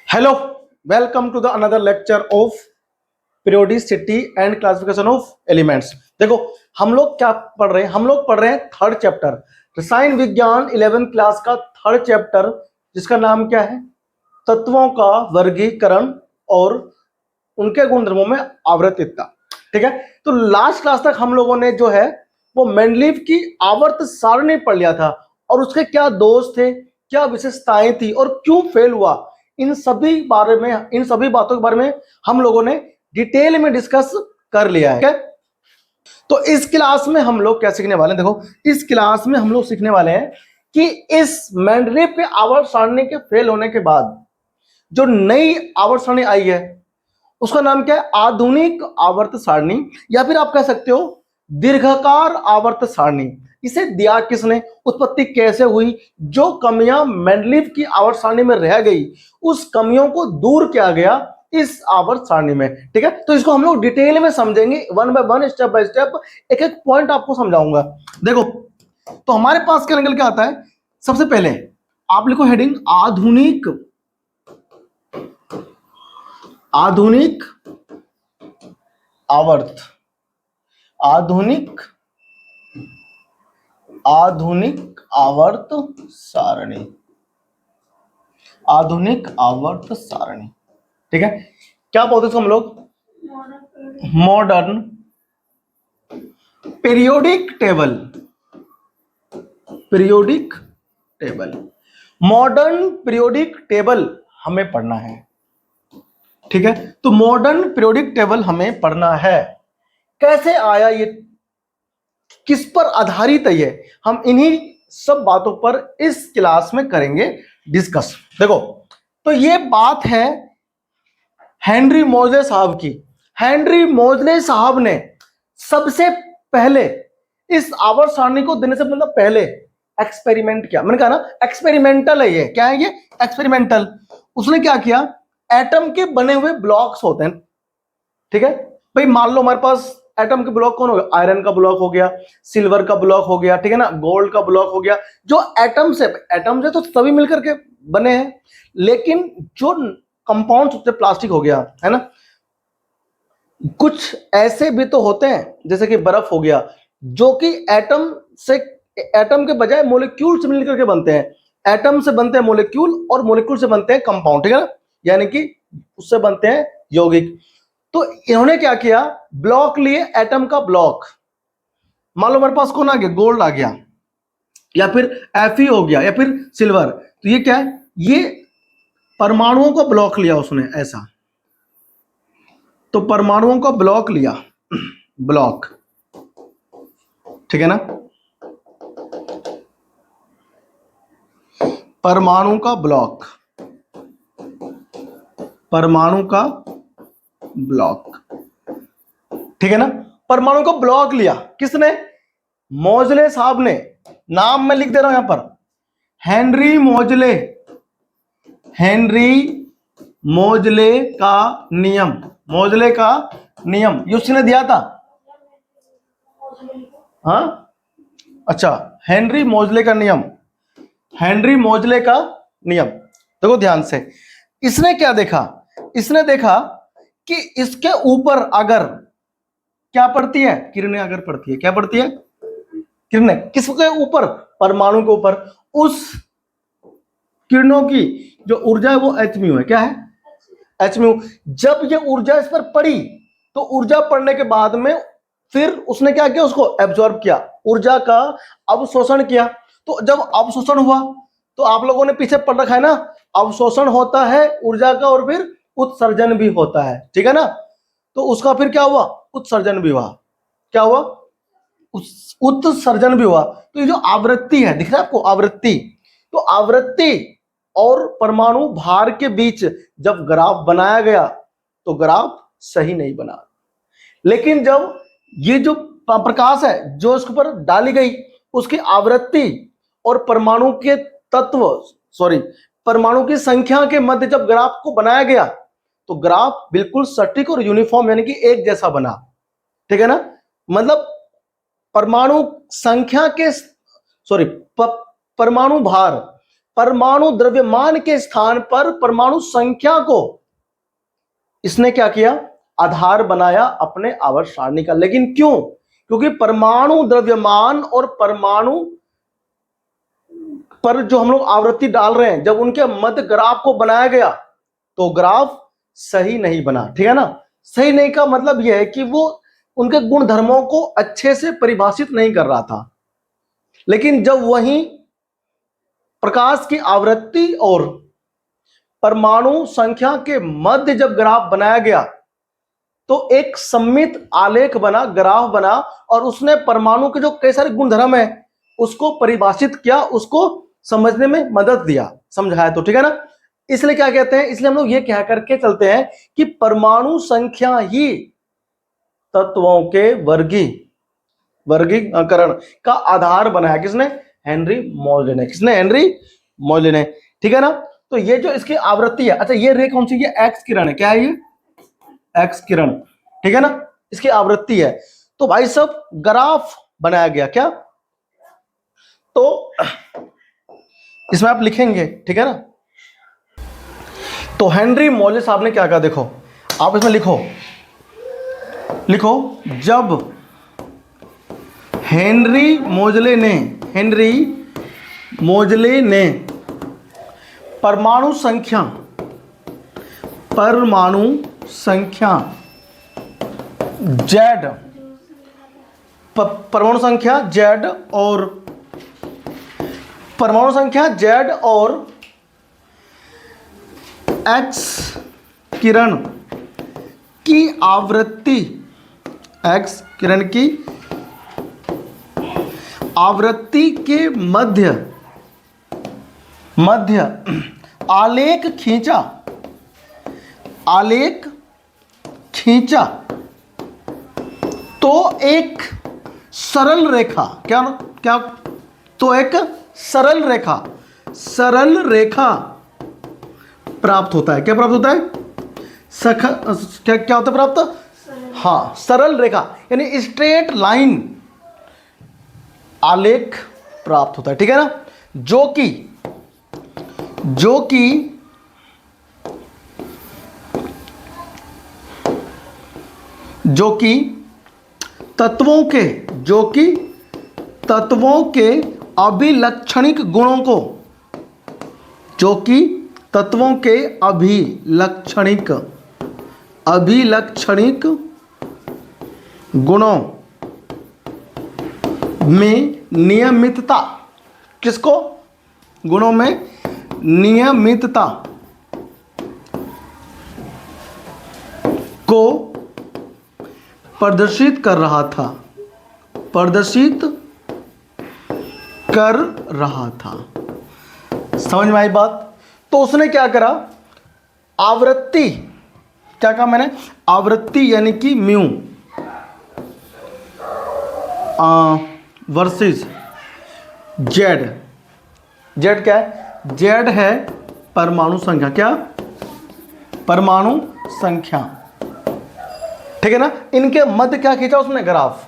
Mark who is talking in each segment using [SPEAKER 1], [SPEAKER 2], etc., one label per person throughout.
[SPEAKER 1] Hello, welcome to the another lecture of periodicity and classification of elements. देखो हम लोग क्या पढ़ रहे हैं, हम लोग पढ़ रहे हैं थर्ड चैप्टर रसायन विज्ञान 11th क्लास का थर्ड चैप्टर, जिसका नाम क्या है? तत्वों का वर्गीकरण और उनके गुणधर्मों में आवृत्तिता। ठीक है, तो लास्ट क्लास तक हम लोगों ने जो है वो मेंडलीव की आवर्त सारणी पढ़ लिया था और उसके क्या दोष थे, क्या विशेषताएं थी और क्यों फेल हुआ, इन सभी बातों के बारे में हम लोगों ने डिटेल में डिस्कस कर लिया है। तो इस क्लास में हम लोग क्या सीखने वाले हैं? देखो इस क्लास में हम लोग सीखने वाले हैं कि इस मेंडलीव के आवर्त सारणी के फेल होने के बाद जो नई आवर्त सारणी आई है उसका नाम क्या है? आधुनिक आवर्त सारणी, या फिर आप कह सकते हो दीर्घाकार आवर्त सारणी। इसे दिया किसने, उत्पत्ति कैसे हुई, जो कमियां मेंडलीव की आवर्त सारणी में रह गई उस कमियों को दूर किया गया इस आवर्त सारणी में। ठीक है, तो इसको हम लोग डिटेल में समझेंगे, one by one, step by step, एक एक पॉइंट आपको समझाऊंगा। देखो तो हमारे पास क्या निकल के आता है? सबसे पहले आप लिखो हेडिंग आधुनिक आवर्त, आधुनिक आवर्त सारणी, आधुनिक आवर्त सारणी। ठीक है, क्या बोलते हैं हम लोग? Modern periodic table, periodic table, modern periodic table हमें पढ़ना है। ठीक है, तो मॉडर्न पीरियोडिक टेबल हमें पढ़ना है। कैसे आया ये, किस पर आधारित है ये, हम इन्हीं सब बातों पर इस क्लास में करेंगे डिस्कस। देखो तो ये बात है हेनरी मोजले साहब की। हेनरी मोजले साहब ने सबसे पहले इस आवर्त सारणी को देने से मतलब पहले एक्सपेरिमेंट किया। मैंने कहा ना एक्सपेरिमेंटल है ये। क्या है ये? एक्सपेरिमेंटल। उसने क्या किया? एटम के बने हुए ब्लॉक्स होते हैं। ठीक है भाई, मान लो हमारे पास एटम के ब्लॉक कौन हो गया? आयरन का ब्लॉक हो गया, सिल्वर का ब्लॉक हो गया, ठीक है ना, गोल्ड का ब्लॉक हो गया। जो एटम से तो सभी मिलकर के बने हैं, लेकिन जो कंपाउंड होते, प्लास्टिक हो गया, है ना, कुछ ऐसे भी तो होते हैं जैसे कि बर्फ हो गया, जो कि एटम के बजाय मोलिक्यूल से मिलकर के बनते हैं। एटम से बनते हैं मोलिक्यूल और मोलिक्यूल से बनते हैं कंपाउंड। ठीक है ना, यानी कि उससे बनते हैं यौगिक। तो इन्होंने क्या किया? ब्लॉक लिए, एटम का ब्लॉक। मान लो हमारे पास कौन आ गया? गोल्ड आ गया, या फिर Fe हो गया, या फिर सिल्वर। तो ये क्या है? ये परमाणुओं का ब्लॉक लिया उसने ऐसा। तो परमाणुओं का ब्लॉक लिया, ब्लॉक, ठीक है ना, परमाणु का ब्लॉक, परमाणु का ब्लॉक, ठीक है ना, परमाणु का ब्लॉक लिया। किसने? मोजले साहब ने। नाम मैं लिख दे रहा हूं यहां पर, हेनरी मोजले। हेनरी मोजले का नियम, मोजले का नियम ये उसने दिया था। हाँ अच्छा, हेनरी मोजले का नियम, हेनरी मोजले का नियम। देखो ध्यान से, इसने क्या देखा? इसने देखा कि इसके ऊपर अगर क्या पड़ती है? किरणें अगर पड़ती है, क्या पड़ती है? किरणें। किसके ऊपर? परमाणु के ऊपर। उस किरणों की जो ऊर्जा है वो एचम्यू है। क्या है? एचम्यू। जब ये ऊर्जा इस पर पड़ी तो ऊर्जा पड़ने के बाद में फिर उसने क्या किया? उसको एब्जॉर्ब किया, ऊर्जा का अवशोषण किया। तो जब अवशोषण हुआ तो आप लोगों ने पीछे पढ़ रखा है ना, अवशोषण होता है ऊर्जा का और फिर उत्सर्जन भी होता है। ठीक है ना, तो उसका फिर क्या हुआ? उत्सर्जन भी हुआ। क्या हुआ? उत्सर्जन भी हुआ। तो ये जो आवृत्ति है, दिख रहा है आपको? आवृत्ति। तो आवृत्ति और परमाणु भार के बीच जब ग्राफ बनाया गया तो ग्राफ सही नहीं बना। लेकिन जब ये जो प्रकाश है जो इसके ऊपर डाली गई, उसकी आवृत्ति और परमाणु के परमाणु की संख्या के मध्य जब ग्राफ को बनाया गया तो ग्राफ बिल्कुल सटीक और यूनिफॉर्म, यानी कि एक जैसा बना। ठीक है ना, मतलब परमाणु संख्या के परमाणु भार, परमाणु द्रव्यमान के स्थान पर परमाणु संख्या को इसने क्या किया, आधार बनाया अपने आवर्त सारणी का। लेकिन क्यों? क्योंकि परमाणु द्रव्यमान और परमाणु पर जो हम लोग आवृत्ति डाल रहे हैं, जब उनके मध्य ग्राफ को बनाया गया तो ग्राफ सही नहीं बना। ठीक है ना? सही नहीं का मतलब यह है कि वो उनके गुणधर्मों को अच्छे से परिभाषित नहीं कर रहा था। लेकिन जब वही प्रकाश की आवृत्ति और परमाणु संख्या के मध्य जब ग्राफ बनाया गया तो एक सममित आलेख बना, ग्राफ बना, और उसने परमाणु के जो कई सारे गुणधर्म है उसको परिभाषित किया, उसको समझने में मदद दिया, समझाया। तो ठीक है ना? इसलिए क्या कहते हैं, इसलिए हम लोग ये कह करके चलते हैं कि परमाणु संख्या ही तत्वों के वर्गीकरण का आधार बनाया। किसने? हेनरी मोजले ने। किसने? हेनरी मोजले ने। ठीक है ना? तो ये जो इसकी आवृत्ति है, अच्छा ये रे कौन सी है? एक्स किरण है। क्या है ये? एक्स किरण। ठीक है ना? इसकी आवृत्ति है। तो भाई साहब ग्राफ बनाया गया। क्या? तो इसमें आप लिखेंगे, ठीक है ना? तो हेनरी मोजले साहब ने क्या कहा, देखो आप इसमें लिखो जब हेनरी मोजले ने परमाणु संख्या Z, परमाणु संख्या Z और X किरण की आवृत्ति, X किरण की आवृत्ति के मध्य आलेख खींचा तो एक सरल रेखा, क्या तो एक सरल रेखा प्राप्त होता है। क्या प्राप्त होता है? क्या होता है प्राप्त? हाँ, सरल रेखा यानी स्ट्रेट लाइन आलेख प्राप्त होता है। ठीक है ना? जो कि तत्वों के अभिलक्षणिक गुणों को, जो कि तत्वों के अभिलक्षणिक गुणों में नियमितता, किसको? गुणों में नियमितता को प्रदर्शित कर रहा था। समझ में आई बात? तो उसने क्या करा, आवृत्ति, क्या कहा मैंने? आवृत्ति यानी कि म्यू वर्सेस जेड क्या है? जेड है परमाणु संख्या। क्या? परमाणु संख्या। ठीक है ना? इनके मध्य क्या खींचा उसने? ग्राफ।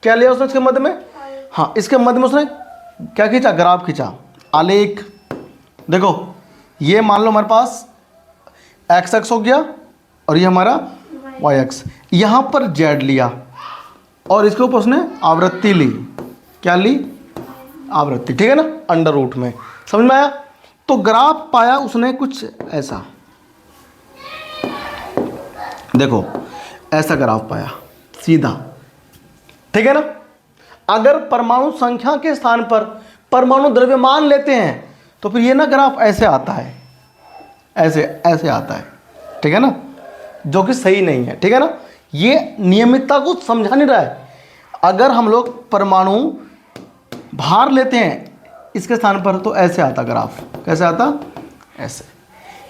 [SPEAKER 1] क्या लिया उसने इसके मध्य में? हाँ, इसके मध्य में उसने क्या खींचा? ग्राफ खींचा, आलेख। देखो ये मान लो हमारे पास x हो गया और ये हमारा y, यहां पर z लिया और इसके ऊपर उसने आवृत्ति ली। क्या ली? आवृत्ति। ठीक है ना? अंडर रूट में। समझ में आया? तो ग्राफ पाया उसने कुछ ऐसा, देखो ऐसा ग्राफ पाया सीधा। ठीक है ना? अगर परमाणु संख्या के स्थान पर परमाणु द्रव्यमान लेते हैं तो फिर ये ना ग्राफ ऐसे आता है, ऐसे आता है। ठीक है ना? जो कि सही नहीं है। ठीक है ना? ये नियमितता को समझा नहीं रहा है। अगर हम लोग परमाणु भार लेते हैं इसके स्थान पर तो ऐसे आता ग्राफ। कैसे आता? ऐसे।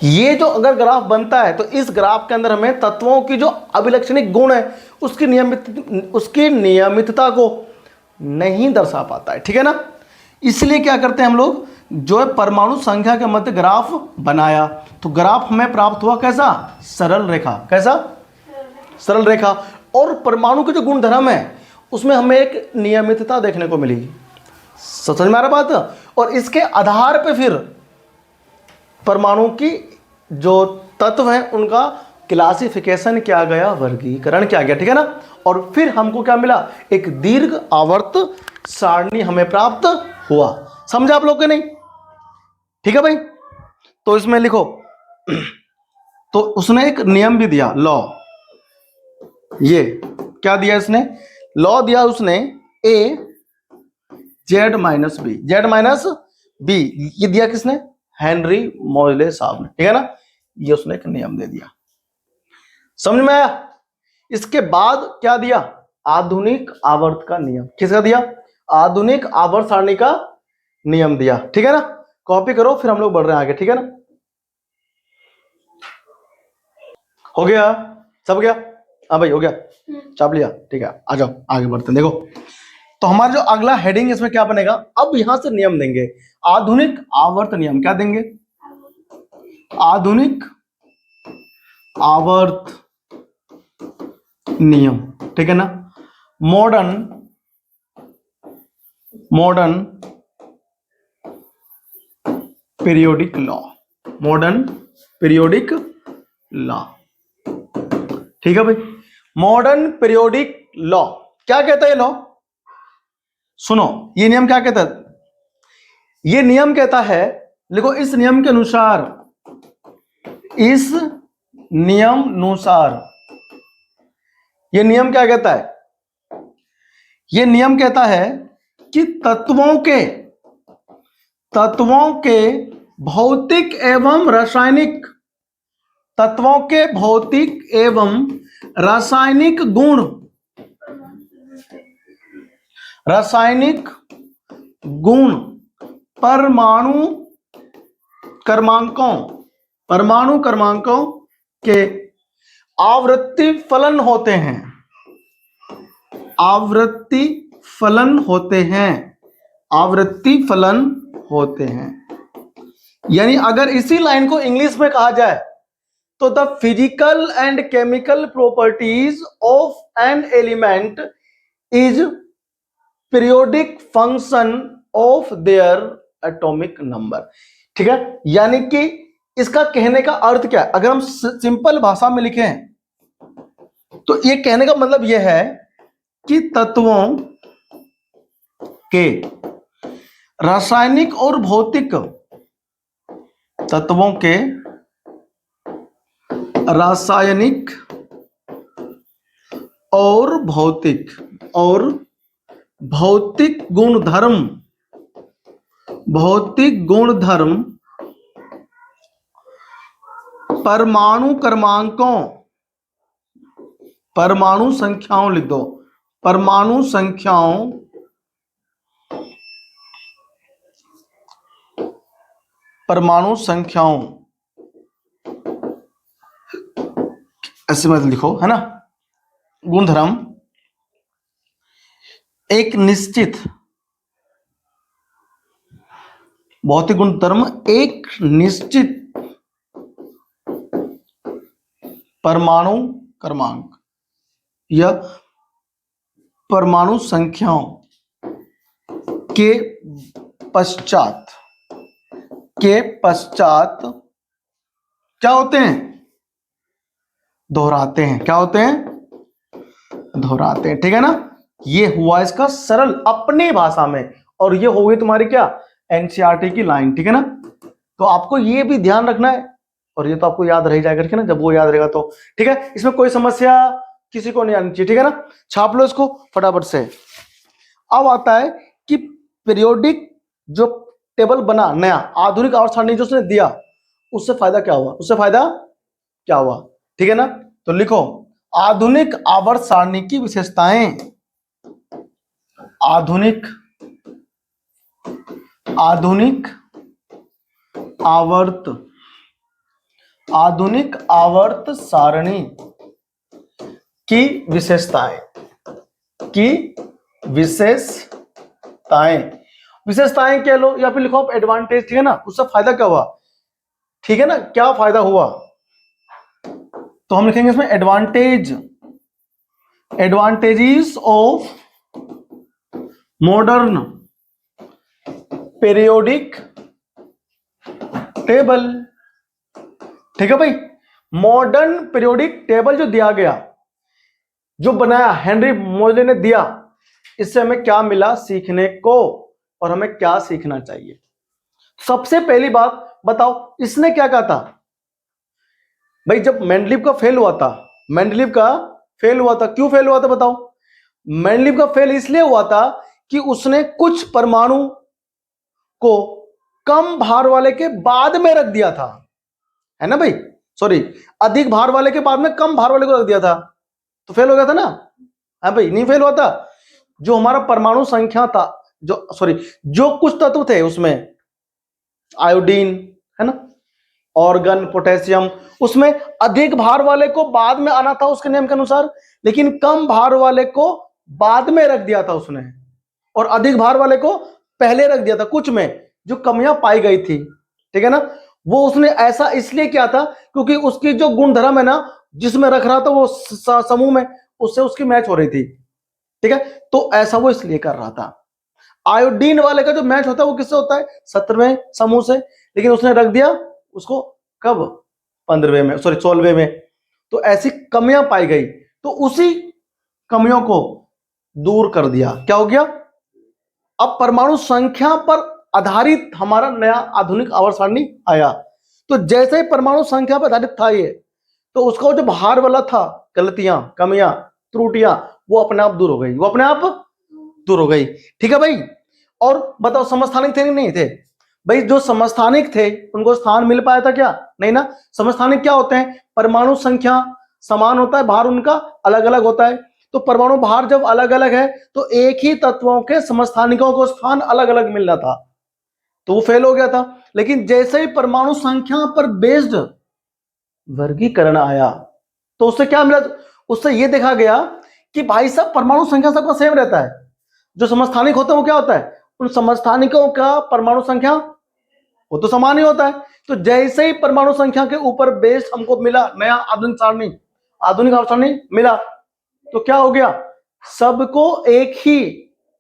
[SPEAKER 1] ये जो अगर ग्राफ बनता है तो इस ग्राफ के अंदर हमें तत्वों की जो अभिलक्षणिक गुण है उसकी नियमितता को नहीं दर्शा पाता है। ठीक है ना? इसलिए क्या करते हैं हम लोग, जो है परमाणु संख्या के मध्य ग्राफ बनाया तो ग्राफ हमें प्राप्त हुआ कैसा? सरल रेखा। कैसा? सरल रेखा। और परमाणु के जो गुणधर्म है उसमें हमें एक नियमितता देखने को मिली। समझ में आ रहा बात? और इसके आधार पे फिर परमाणु की जो तत्व हैं उनका क्लासिफिकेशन किया गया, वर्गीकरण किया गया, ठीक है ना। और फिर हमको क्या मिला, एक दीर्घ आवर्त सारणी हमें प्राप्त हुआ। समझा आप लोग के नहीं? ठीक है भाई। तो इसमें लिखो तो उसने एक नियम भी दिया, लॉ। ये क्या दिया इसने, लॉ दिया उसने, A Z minus B, Z minus B, ये दिया किसने, हेनरी मोजले साहब ने, ठीक है ना। ये उसने एक नियम दे दिया, समझ में आया। इसके बाद क्या दिया, आधुनिक आवर्त का नियम। किसका दिया, आधुनिक आवर्त सारणी का नियम दिया, ठीक है ना। कॉपी करो, फिर हम लोग बढ़ रहे हैं आगे, ठीक है ना। हो गया, सब गया, हाँ भाई हो गया, चाप लिया, ठीक है। आ जाओ आगे बढ़ते हैं। देखो तो हमारा जो अगला हेडिंग इसमें क्या बनेगा, अब यहां से नियम देंगे, आधुनिक आवर्त नियम। क्या देंगे, आधुनिक आवर्त नियम, ठीक है ना। Modern periodic law, modern periodic law, ठीक है भाई। मॉडर्न पीरियोडिक लॉ क्या कहता है, लॉ सुनो, ये नियम क्या कहता है, ये नियम कहता है, देखो इस नियम के अनुसार, इस नियम अनुसार, ये नियम क्या कहता है, ये नियम कहता है कि तत्वों के भौतिक एवं रासायनिक, तत्वों के भौतिक एवं रासायनिक गुण, रासायनिक गुण परमाणु क्रमांकों के आवृत्ति फलन होते हैं, आवृत्ति फलन होते हैं। यानी अगर इसी लाइन को इंग्लिश में कहा जाए तो the physical and chemical properties of an element is periodic function of their atomic number, ठीक है। यानी कि इसका कहने का अर्थ क्या है, अगर हम सिंपल भाषा में लिखें तो ये कहने का मतलब यह है कि तत्वों के रासायनिक और भौतिक, तत्वों के रासायनिक और भौतिक गुणधर्म परमाणु संख्याओं लिख दो, परमाणु संख्याओं ऐसे मत लिखो, है ना। गुणधर्म एक निश्चित, भौतिक गुणधर्म एक निश्चित परमाणु क्रमांक या परमाणु संख्याओं के पश्चात क्या होते हैं, दोहराते हैं। क्या होते हैं, दोहराते हैं, ठीक है ना। ये हुआ इसका सरल अपनी भाषा में, और ये हो गई तुम्हारी क्या, एनसीईआरटी की लाइन, ठीक है ना। तो आपको ये भी ध्यान रखना है, और ये तो आपको याद रह जाएगा, ठीक है ना। जब वो याद रहेगा तो ठीक है, इसमें कोई समस्या किसी को नहीं आनी चाहिए, ठीक है ना। छाप लो इसको फटाफट से। अब आता है कि पीरियोडिक जो टेबल बना नया, आधुनिक आवर्त सारणी जो उसने दिया, उससे फायदा क्या हुआ, ठीक है ना। तो लिखो आधुनिक आवर्त सारणी की विशेषताएं, आधुनिक आवर्त सारणी की विशेषताएं कह लो, या फिर लिखो आप एडवांटेज, ठीक है ना। उससे फायदा क्या हुआ, ठीक है ना, क्या फायदा हुआ, तो हम लिखेंगे इसमें advantages of modern periodic table, ठीक है भाई। मॉडर्न पीरियोडिक टेबल जो दिया गया, जो बनाया हेनरी मोजले ने दिया, इससे हमें क्या मिला सीखने को और हमें क्या सीखना चाहिए। सबसे पहली बात बताओ, इसने क्या कहा था भाई, जब मेंडलीव का फेल हुआ था, मेंडलीव का फेल हुआ था, क्यों फेल हुआ था बताओ। मेंडलीव का फेल इसलिए हुआ था कि उसने कुछ परमाणु को कम भार वाले के बाद में रख दिया था, है ना भाई, सॉरी, अधिक भार वाले के बाद में कम भार वाले को रख दिया था, तो फेल हो गया था ना। है भाई, नहीं फेल हुआ था। जो हमारा परमाणु संख्या था, जो सॉरी जो कुछ तत्व थे उसमें, आयोडीन है ना, ऑर्गन, पोटेशियम, उसमें अधिक भार वाले को बाद में आना था उसके नियम के अनुसार, लेकिन कम भार वाले को बाद में रख दिया था उसने, और अधिक भार वाले को पहले रख दिया था। कुछ में जो कमियां पाई गई थी, ठीक है ना, वो उसने ऐसा इसलिए किया था क्योंकि उसकी जो गुणधर्म है ना, जिसमें रख रहा था वो समूह में, उससे उसकी मैच हो रही थी, ठीक है, तो ऐसा वो इसलिए कर रहा था। आयोडीन वाले का जो मैच होता है वो किससे होता है, 17वें समूह से, लेकिन उसने रख दिया उसको कब, 15वें में, सॉरी 16वें में। तो ऐसी कमियां पाई गई, तो उसी कमियों को दूर कर दिया। क्या हो गया, अब परमाणु संख्या पर आधारित हमारा नया आधुनिक आवर्त सारणी आया। तो जैसे ही परमाणु संख्या पर आधारित था ये, तो उसका जो भार वाला था, गलतियां, कमियां, त्रुटियां, वो अपने आप दूर हो गई, वो अपने आप दूर हो गई। ठीक है भाई। और बताओ, समस्थानिक थे नहीं थे भाई, जो समस्थानिक थे उनको स्थान मिल पाया था क्या, नहीं ना। समस्थानिक क्या होते हैं, परमाणु संख्या समान होता है, भार उनका अलग अलग होता है। तो परमाणु भार जब अलग अलग है तो एक ही तत्वों के समस्थानिकों को स्थान अलग अलग मिलना था, तो वो फेल हो गया था। लेकिन जैसे ही परमाणु संख्या पर बेस्ड वर्गीकरण आया, तो उससे क्या मिला, उससे यह देखा गया कि भाई साहब परमाणु संख्या सबका सेम रहता है, जो समस्थानिक होता है वो क्या होता है, उन समस्थानिकों का परमाणु संख्या वो तो समान ही होता है। तो जैसे ही परमाणु संख्या के ऊपर बेस्ड हमको मिला नया आधुनिक सारणी, आधुनिक आवर्त सारणी मिला, तो क्या हो गया, सबको एक ही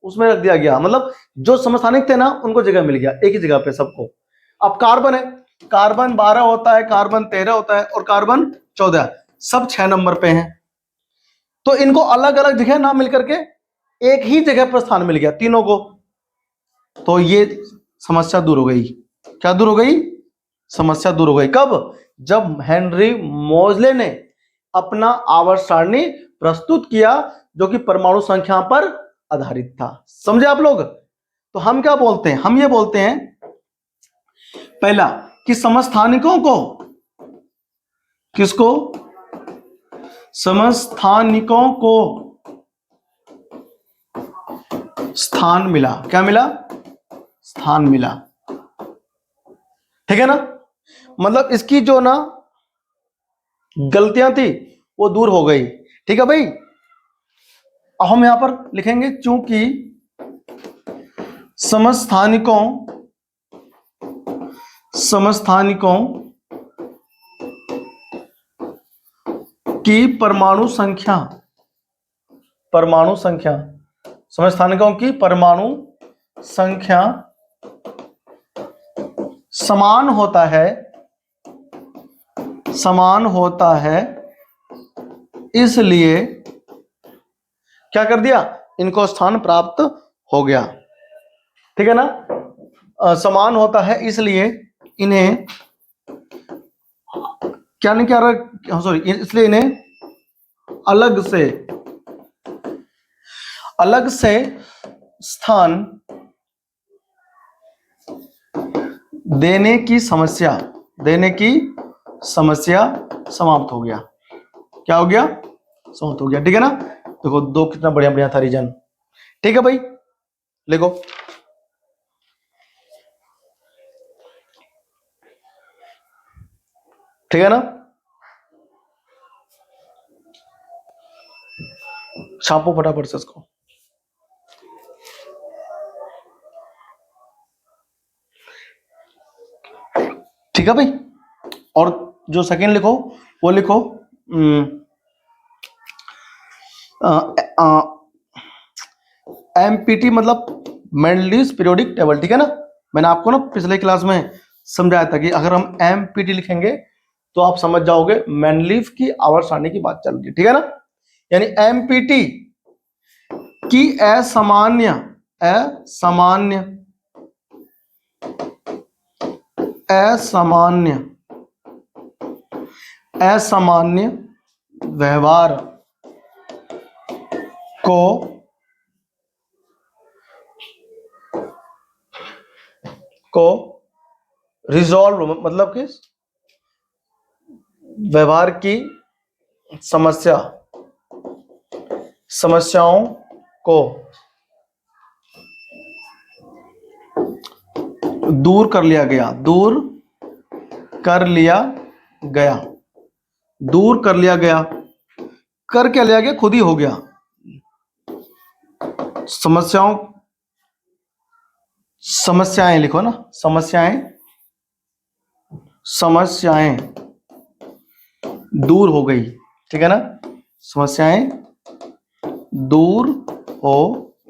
[SPEAKER 1] उसमें रख दिया गया, मतलब जो समस्थानिक थे ना उनको जगह मिल गया एक ही जगह पे सबको। अब कार्बन है, कार्बन 12 होता है, कार्बन 13 होता है, और कार्बन 14, सब 6 नंबर पे हैं। तो इनको अलग अलग जगह ना मिलकर के एक ही जगह पर स्थान मिल गया तीनों को, तो ये समस्या दूर हो गई। क्या दूर हो गई, समस्या दूर हो गई। कब, जब हेनरी मोजले ने अपना आवर्त सारणी प्रस्तुत किया जो कि परमाणु संख्या पर आधारित था। समझे आप लोग। तो हम क्या बोलते हैं, हम ये बोलते हैं पहला कि समस्थानिकों को, किसको, समस्थानिकों को स्थान मिला। क्या मिला, स्थान मिला। ठीक है ना, मतलब इसकी जो ना गलतियां थी वो दूर हो गई। ठीक है भाई। अब हम यहां पर लिखेंगे चूंकि समस्थानिकों की परमाणु संख्या समस्थानिकों की परमाणु संख्या समान होता है, इसलिए क्या कर दिया, इनको स्थान प्राप्त हो गया। ठीक है ना, समान होता है इसलिए इन्हें क्या नहीं क्या रहा, सॉरी, इसलिए इन्हें अलग से स्थान देने की समस्या समाप्त हो गया। क्या हो गया, समाप्त हो गया। ठीक है ना, देखो दो कितना बढ़िया बढ़िया था रीजन। ठीक है भाई, लिखो। ठीक है ना, छापो फटाफट से इसको। ठीक है भाई। और जो सेकंड लिखो वो लिखो एमपीटी, मतलब मेंडलीव्स पीरियोडिक टेबल। ठीक है ना, मैंने आपको ना पिछले क्लास में समझाया था कि अगर हम एमपीटी लिखेंगे तो आप समझ जाओगे मैनलीफ की आवर्त सारणी की बात चल रही है, ठीक है ना। यानी एमपीटी की असामान्य असामान्य असामान्य असामान्य व्यवहार को रिजॉल्व, मतलब कि व्यवहार की समस्याओं को दूर कर लिया गया कर क्या लिया गया, खुद ही हो गया। समस्याएं लिखो ना, समस्याएं दूर हो गई, ठीक है ना। समस्याएं दूर हो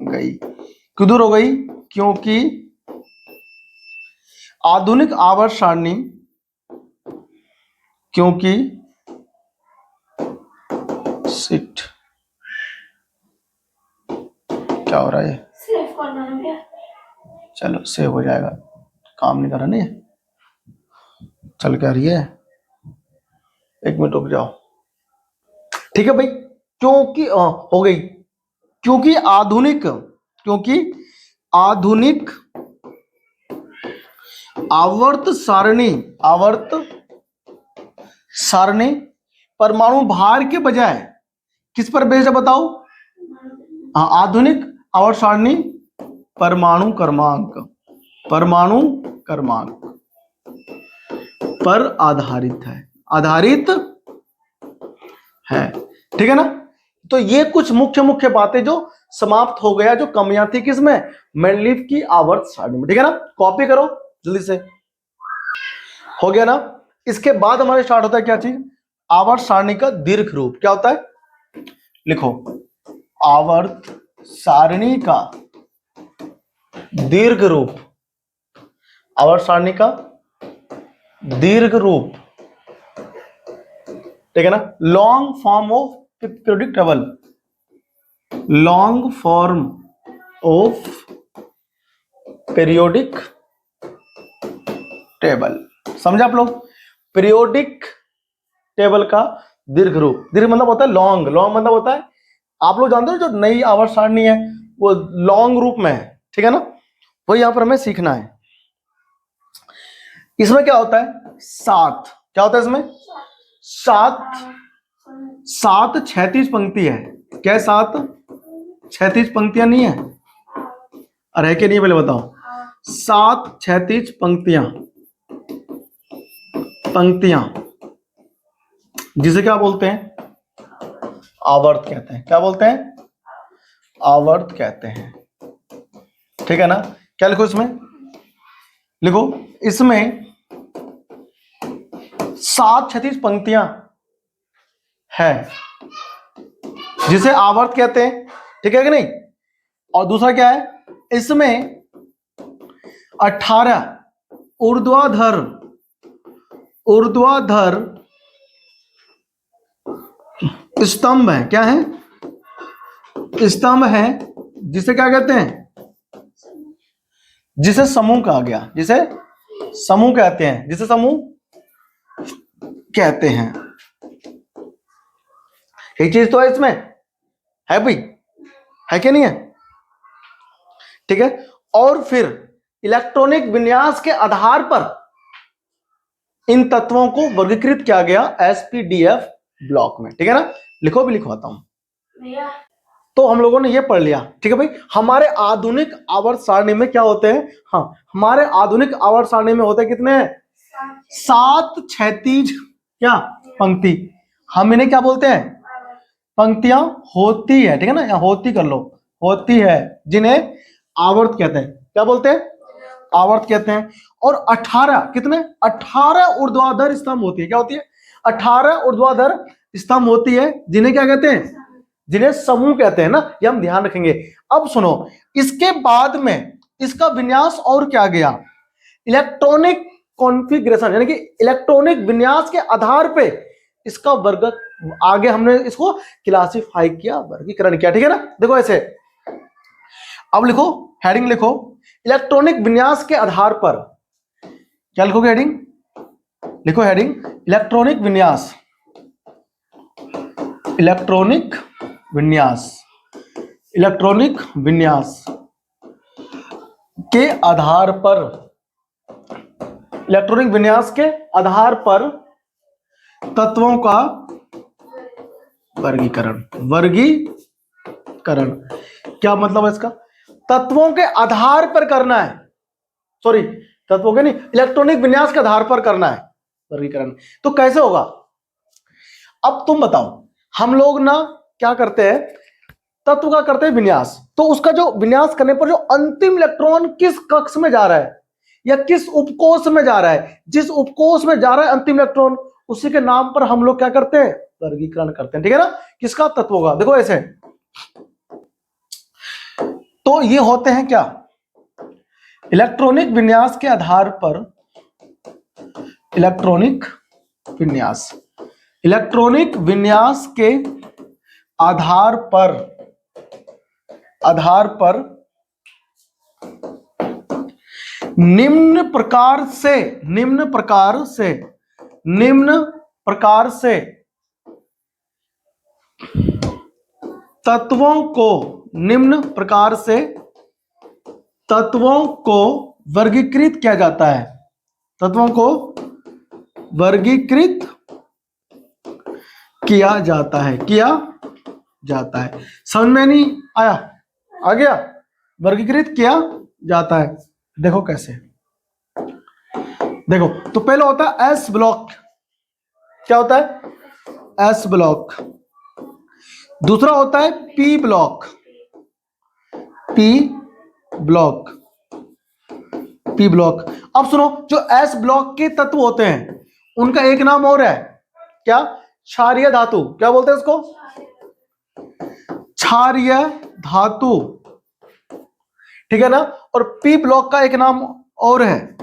[SPEAKER 1] गई, क्यों दूर हो गई, क्योंकि आधुनिक आवर्त सारणी, सिट क्या हो रहा है, सेव करना है क्या, चलो सेव हो जाएगा, काम नहीं कर रहा नहीं, चल क्या रही है, 1 मिनट रुक जाओ, ठीक है भाई। क्योंकि हो गई, क्योंकि आधुनिक आवर्त सारणी परमाणु भार के बजाय किस पर बेस्ड है बताओ, आधुनिक आवर्त सारणी परमाणु क्रमांक पर आधारित है, ठीक है ना। तो ये कुछ मुख्य बातें जो समाप्त हो गया, जो कमियां थी किसमें, मैनलीफ की आवर्त सारणी में, ठीक है ना। कॉपी करो जल्दी से, हो गया ना। इसके बाद हमारे स्टार्ट होता है क्या चीज, आवर्त सारणी का दीर्घ रूप। क्या होता है, लिखो, आवर्त सारणी का दीर्घ रूप, आवर्त सारणी का दीर्घ रूप, ठीक है ना। Long form of periodic table, long form of periodic table, समझे आप लोग। पीरियोडिक टेबल का दीर्घ रूप, दीर्घ मतलब होता है लॉन्ग मतलब होता है, आप लोग जानते हो जो नई आवर्त सारणी है वो लॉन्ग रूप में है, ठीक है ना। वो यहां पर हमें सीखना है। इसमें क्या होता है, 7, क्या होता है इसमें, 7 क्षैतिज पंक्ति है। क्या 7 क्षैतिज पंक्तियां नहीं है, अरे है कि नहीं पहले बताओ। 7 क्षैतिज पंक्तियां जिसे क्या बोलते हैं, आवर्त कहते हैं। क्या बोलते हैं, आवर्त कहते हैं, ठीक है ना। क्या लिखो इसमें, लिखो इसमें 7 क्षैतिज पंक्तियां है जिसे आवर्त कहते हैं, ठीक है कि नहीं। और दूसरा क्या है, इसमें 18 ऊर्ध्वाधर स्तंभ है। क्या है, स्तंभ है, जिसे क्या कहते हैं, जिसे समूह कहा गया, जिसे समूह कहते हैं, एक चीज तो है इसमें, है भाई, है कि नहीं है, ठीक है। और फिर इलेक्ट्रॉनिक विन्यास के आधार पर इन तत्वों को वर्गीकृत किया गया एसपीडीएफ ब्लॉक में, ठीक है ना। लिखो, भी लिखवाता हूं। तो हम लोगों ने ये पढ़ लिया, ठीक है भाई। हमारे आधुनिक आवर्त सारणी में क्या होते हैं, हाँ, हमारे आधुनिक आवर्त सारणी में होते हैं कितने, 7 क्षैतिज क्या पंक्ति, हम इन्हें क्या बोलते हैं, पंक्तियां होती है, ठीक है ना, या होती कर लो, होती है, जिन्हें आवर्त कहते हैं। क्या बोलते हैं, आवर्त कहते हैं। और 18 कितने, 18 ऊर्ध्वाधर स्तंभ होती है। क्या होती है, 18 ऊर्ध्वाधर स्तंभ होती है, जिन्हें क्या कहते हैं, जिन्हें समूह कहते हैं ना, ये हम ध्यान रखेंगे। अब सुनो, इसके बाद में इसका विन्यास और क्या गया, इलेक्ट्रॉनिक कॉन्फ़िगरेशन यानी कि इलेक्ट्रॉनिक विन्यास के आधार पे इसका वर्ग, आगे हमने इसको क्लासिफाई किया, वर्गीकरण किया, ठीक है ना। देखो ऐसे, अब लिखो, हेडिंग लिखो, इलेक्ट्रॉनिक विन्यास के आधार पर, क्या लिखोगे हेडिंग, लिखो हेडिंग इलेक्ट्रॉनिक विन्यास, इलेक्ट्रॉनिक विन्यास, इलेक्ट्रॉनिक विन्यास के आधार पर, इलेक्ट्रॉनिक विन्यास के आधार पर तत्वों का वर्गीकरण, वर्गीकरण क्या मतलब है इसका, तत्वों के आधार पर करना है, सॉरी तत्वों के नहीं, इलेक्ट्रॉनिक विन्यास के आधार पर करना है वर्गीकरण। तो कैसे होगा, अब तुम बताओ, हम लोग ना क्या करते हैं, तत्व का करते हैं विन्यास, तो उसका जो विन्यास करने पर जो अंतिम इलेक्ट्रॉन किस कक्ष में जा रहा है या किस उपकोष में जा रहा है, जिस उपकोष में जा रहा है अंतिम इलेक्ट्रॉन, उसी के नाम पर हम लोग क्या करते हैं, वर्गीकरण करते हैं, ठीक है ना, किसका, तत्वों का। देखो ऐसे, तो ये होते हैं क्या, इलेक्ट्रॉनिक विन्यास के आधार पर, इलेक्ट्रॉनिक विन्यास, इलेक्ट्रॉनिक विन्यास के आधार पर, आधार पर निम्न प्रकार से, निम्न प्रकार से, निम्न प्रकार से तत्वों को, निम्न प्रकार से तत्वों को वर्गीकृत किया जाता है, तत्वों को वर्गीकृत किया जाता है, किया जाता है। समझ में नहीं आया, आ गया, वर्गीकृत किया जाता है। देखो कैसे, देखो तो पहले होता है एस ब्लॉक, क्या होता है, एस ब्लॉक, दूसरा होता है P block, P block, P block. अब सुनो, जो एस ब्लॉक के तत्व होते हैं उनका एक नाम और है, क्या, क्षारीय धातु, क्या बोलते हैं इसको, क्षारीय धातु, ठीक है ना। और पी ब्लॉक का एक नाम और है,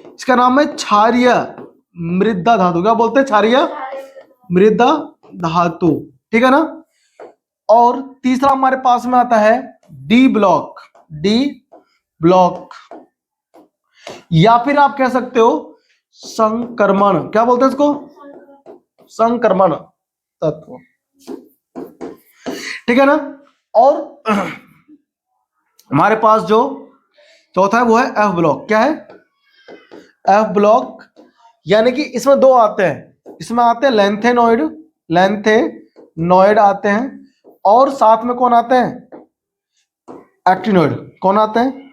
[SPEAKER 1] इसका नाम है क्षारीय मृदा धातु, क्या बोलते हैं, क्षारीय मृदा धातु, ठीक है ना। और तीसरा हमारे पास में आता है डी ब्लॉक, डी ब्लॉक, या फिर आप कह सकते हो संक्रमण, क्या बोलते हैं इसको, संक्रमण तत्व, ठीक है ना। और हमारे पास जो चौथा है वो है एफ ब्लॉक, क्या है, एफ ब्लॉक, यानी कि इसमें दो आते हैं, इसमें आते हैं लेंथेनॉइड, लेंथेनॉइड आते हैं, और साथ में कौन आते हैं, एक्टिनॉइड, कौन आते हैं,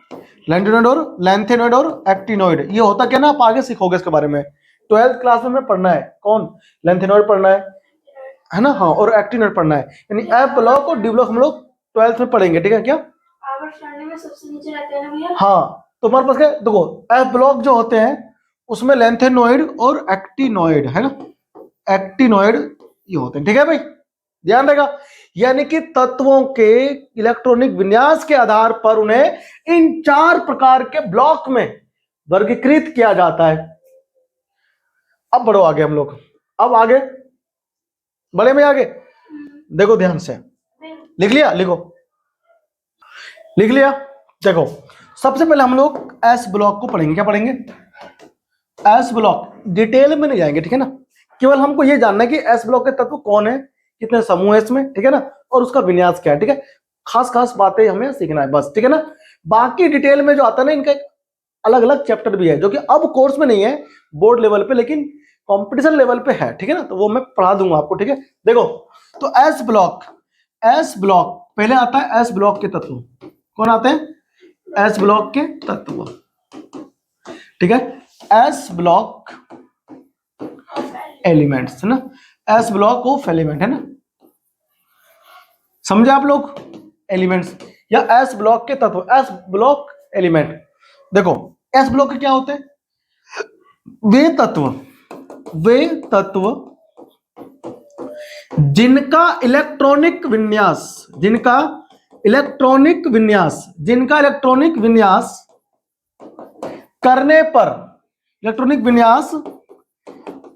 [SPEAKER 1] लेंथेनॉइड और, लेंथेनॉइड और एक्टिनॉइड। ये होता क्या ना, आप आगे सीखोगे इसके बारे में, 12th क्लास में हमें पढ़ना है, कौन, लेंथेनॉइड पढ़ना है ना, हाँ, और एक्टिनॉइड पढ़ना है, यानी एफ ब्लॉक और डी ब्लॉक हम लोग 12th में पढ़ेंगे, ठीक है, क्या में सबसे नीचे रहते हैं ना भैया, हाँ। तो हमारे पास क्या, देखो एफ ब्लॉक जो होते हैं उसमें लेंथेनॉइड और एक्टिनॉइड है ना, एक्टिनॉइड ये होते हैं, ठीक है भाई, ध्यान रहेगा। यानी कि तत्वों के इलेक्ट्रॉनिक विन्यास के आधार पर उन्हें इन 4 प्रकार के ब्लॉक में वर्गीकृत किया जाता है। अब बढ़ो आगे हम लोग, अब आगे बढ़े में आगे, देखो ध्यान से, लिख लिया, लिखो, लिख लिया। देखो सबसे पहले हम लोग एस ब्लॉक को पढ़ेंगे, क्या पढ़ेंगे, एस ब्लॉक, डिटेल में नहीं जाएंगे, ठीक है ना, केवल हमको ये जानना है कि एस ब्लॉक के तत्व कौन है, कितने समूह है इसमें, ठीक है ना, और उसका विन्यास क्या है, ठीक है, खास खास बातें हमें सीखना है बस, ठीक है ना। बाकी डिटेल में जो आता है ना, इनका एक अलग अलग चैप्टर भी है जो कि अब कोर्स में नहीं है, बोर्ड लेवल पे, लेकिन कंपटीशन लेवल पे है, ठीक है ना, तो वो मैं पढ़ा दूंगा आपको, ठीक है। देखो तो एस ब्लॉक, एस ब्लॉक पहले आता है, एस ब्लॉक के तत्व कौन आते हैं, एस ब्लॉक के तत्व, ठीक है, एस ब्लॉक एलिमेंट्स है ना, एस ब्लॉक ऑफ एलिमेंट है ना, समझे आप लोग, एलिमेंट्स या एस ब्लॉक के तत्व, एस ब्लॉक एलिमेंट। देखो एस ब्लॉक के क्या होते हैं, वे तत्व जिनका इलेक्ट्रॉनिक विन्यास, जिनका इलेक्ट्रॉनिक विन्यास, जिनका इलेक्ट्रॉनिक विन्यास करने पर, इलेक्ट्रॉनिक विन्यास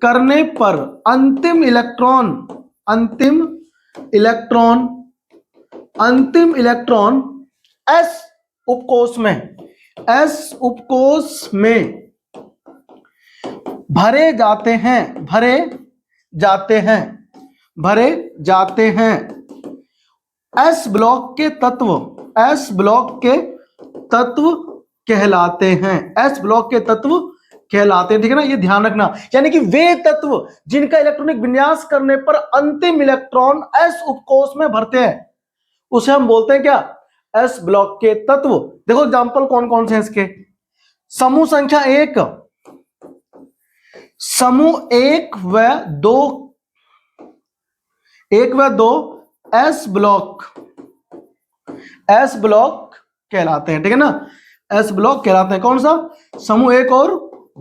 [SPEAKER 1] करने पर अंतिम इलेक्ट्रॉन एस उपकोष में भरे जाते हैं। एस ब्लॉक के तत्व कहलाते हैं। ठीक है ना, ये ध्यान रखना। यानी कि वे तत्व जिनका इलेक्ट्रॉनिक विन्यास करने पर अंतिम इलेक्ट्रॉन एस उपकोष में भरते हैं, उसे हम बोलते हैं क्या? एस ब्लॉक के तत्व। देखो एग्जांपल कौन कौन से हैं इसके। समूह संख्या 1, समूह 1 व 2 एस ब्लॉक कहलाते हैं। ठीक है ना, एस ब्लॉक कहलाते हैं। कौन सा? समूह 1 और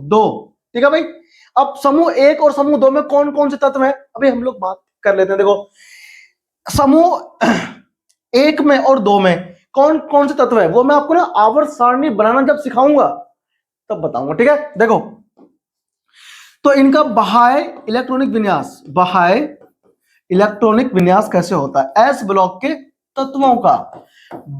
[SPEAKER 1] 2। ठीक है भाई। अब समूह 1 और समूह 2 में कौन कौन से तत्व हैं, अभी हम लोग बात कर लेते हैं। देखो समूह 1 में और 2 में कौन कौन से तत्व है, वो मैं आपको ना आवर्त सारणी बनाना जब सिखाऊंगा तब बताऊंगा। ठीक है, देखो तो इनका बाह्य इलेक्ट्रॉनिक विन्यास कैसे होता है। एस ब्लॉक के तत्वों का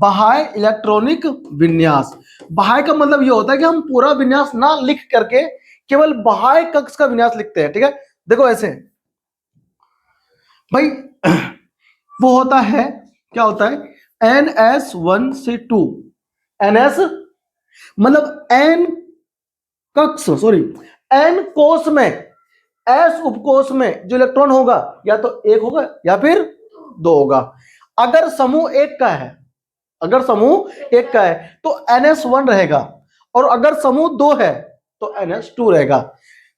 [SPEAKER 1] बाह्य इलेक्ट्रॉनिक विन्यास। बाह्य का मतलब ये होता है कि हम पूरा विन्यास ना लिख करके केवल बाह्य कक्ष का विन्यास लिखते हैं। ठीक है, देखो ऐसे भाई वो होता है, क्या होता है, NS1 से 2 NS मतलब N कोष में S उपकोष में जो इलेक्ट्रॉन होगा या तो 1 होगा या फिर 2 होगा। अगर समूह 1 का है तो NS1 रहेगा, और अगर समूह 2 है तो NS2 रहेगा।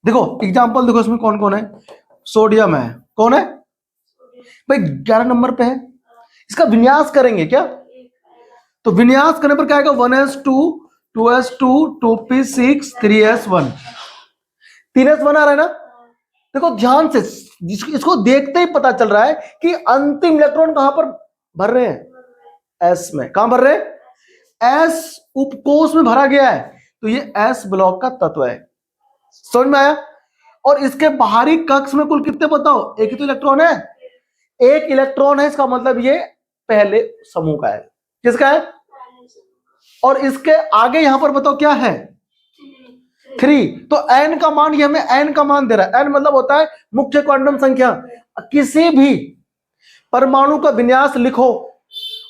[SPEAKER 1] देखो एग्जांपल देखो इसमें कौन कौन है। सोडियम है, कौन है भाई? 11 नंबर पे है। इसका विन्यास करेंगे क्या, तो विन्यास करने पर क्या आएगा? 1s2 2s2 2p6 3s1 3s1 आ रहा है ना। देखो ध्यान से, इसको देखते ही पता चल रहा है कि अंतिम इलेक्ट्रॉन कहां पर भर रहे हैं? एस में। कहां भर रहे हैं? एस उपकोष में भरा गया है, तो ये एस ब्लॉक का तत्व है। समझ में आया? और इसके बाहरी कक्ष में कुल कितने बताओ? एक ही तो इलेक्ट्रॉन है, एक इलेक्ट्रॉन है, इसका मतलब ये पहले समूह का है। किसका है? और इसके आगे यहां पर बताओ क्या है? 3। तो n का मान, ये हमें n का मान दे रहा है। n मतलब होता है मुख्य क्वांटम संख्या। किसी भी परमाणु का विन्यास लिखो,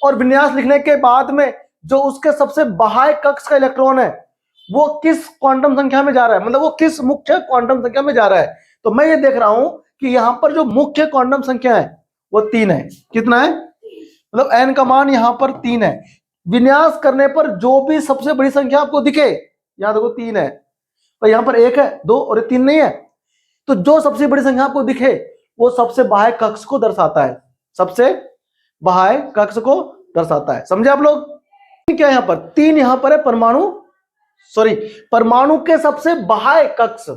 [SPEAKER 1] और विन्यास लिखने के बाद में जो उसके सबसे बाह्य कक्ष का इलेक्ट्रॉन है वो किस क्वांटम संख्या में जा रहा है, मतलब वो किस मुख्य क्वांटम संख्या में जा रहा है। तो मैं ये देख रहा हूं कि यहां पर जो मुख्य क्वांटम संख्या है वो 3 है। कितना है? मतलब n का मान यहां पर 3 है। विन्यास करने पर जो भी सबसे बड़ी संख्या आपको दिखे, यहां देखो 3 है, तो यहां पर 1 है, 2 और 3 नहीं है, तो जो सबसे बड़ी संख्या आपको दिखे वो सबसे बाह्य कक्ष को दर्शाता है। सबसे बाह्य कक्ष को दर्शाता है। समझे आप लोग? क्या यहां पर 3 यहां पर है परमाणु के सबसे बाह्य कक्ष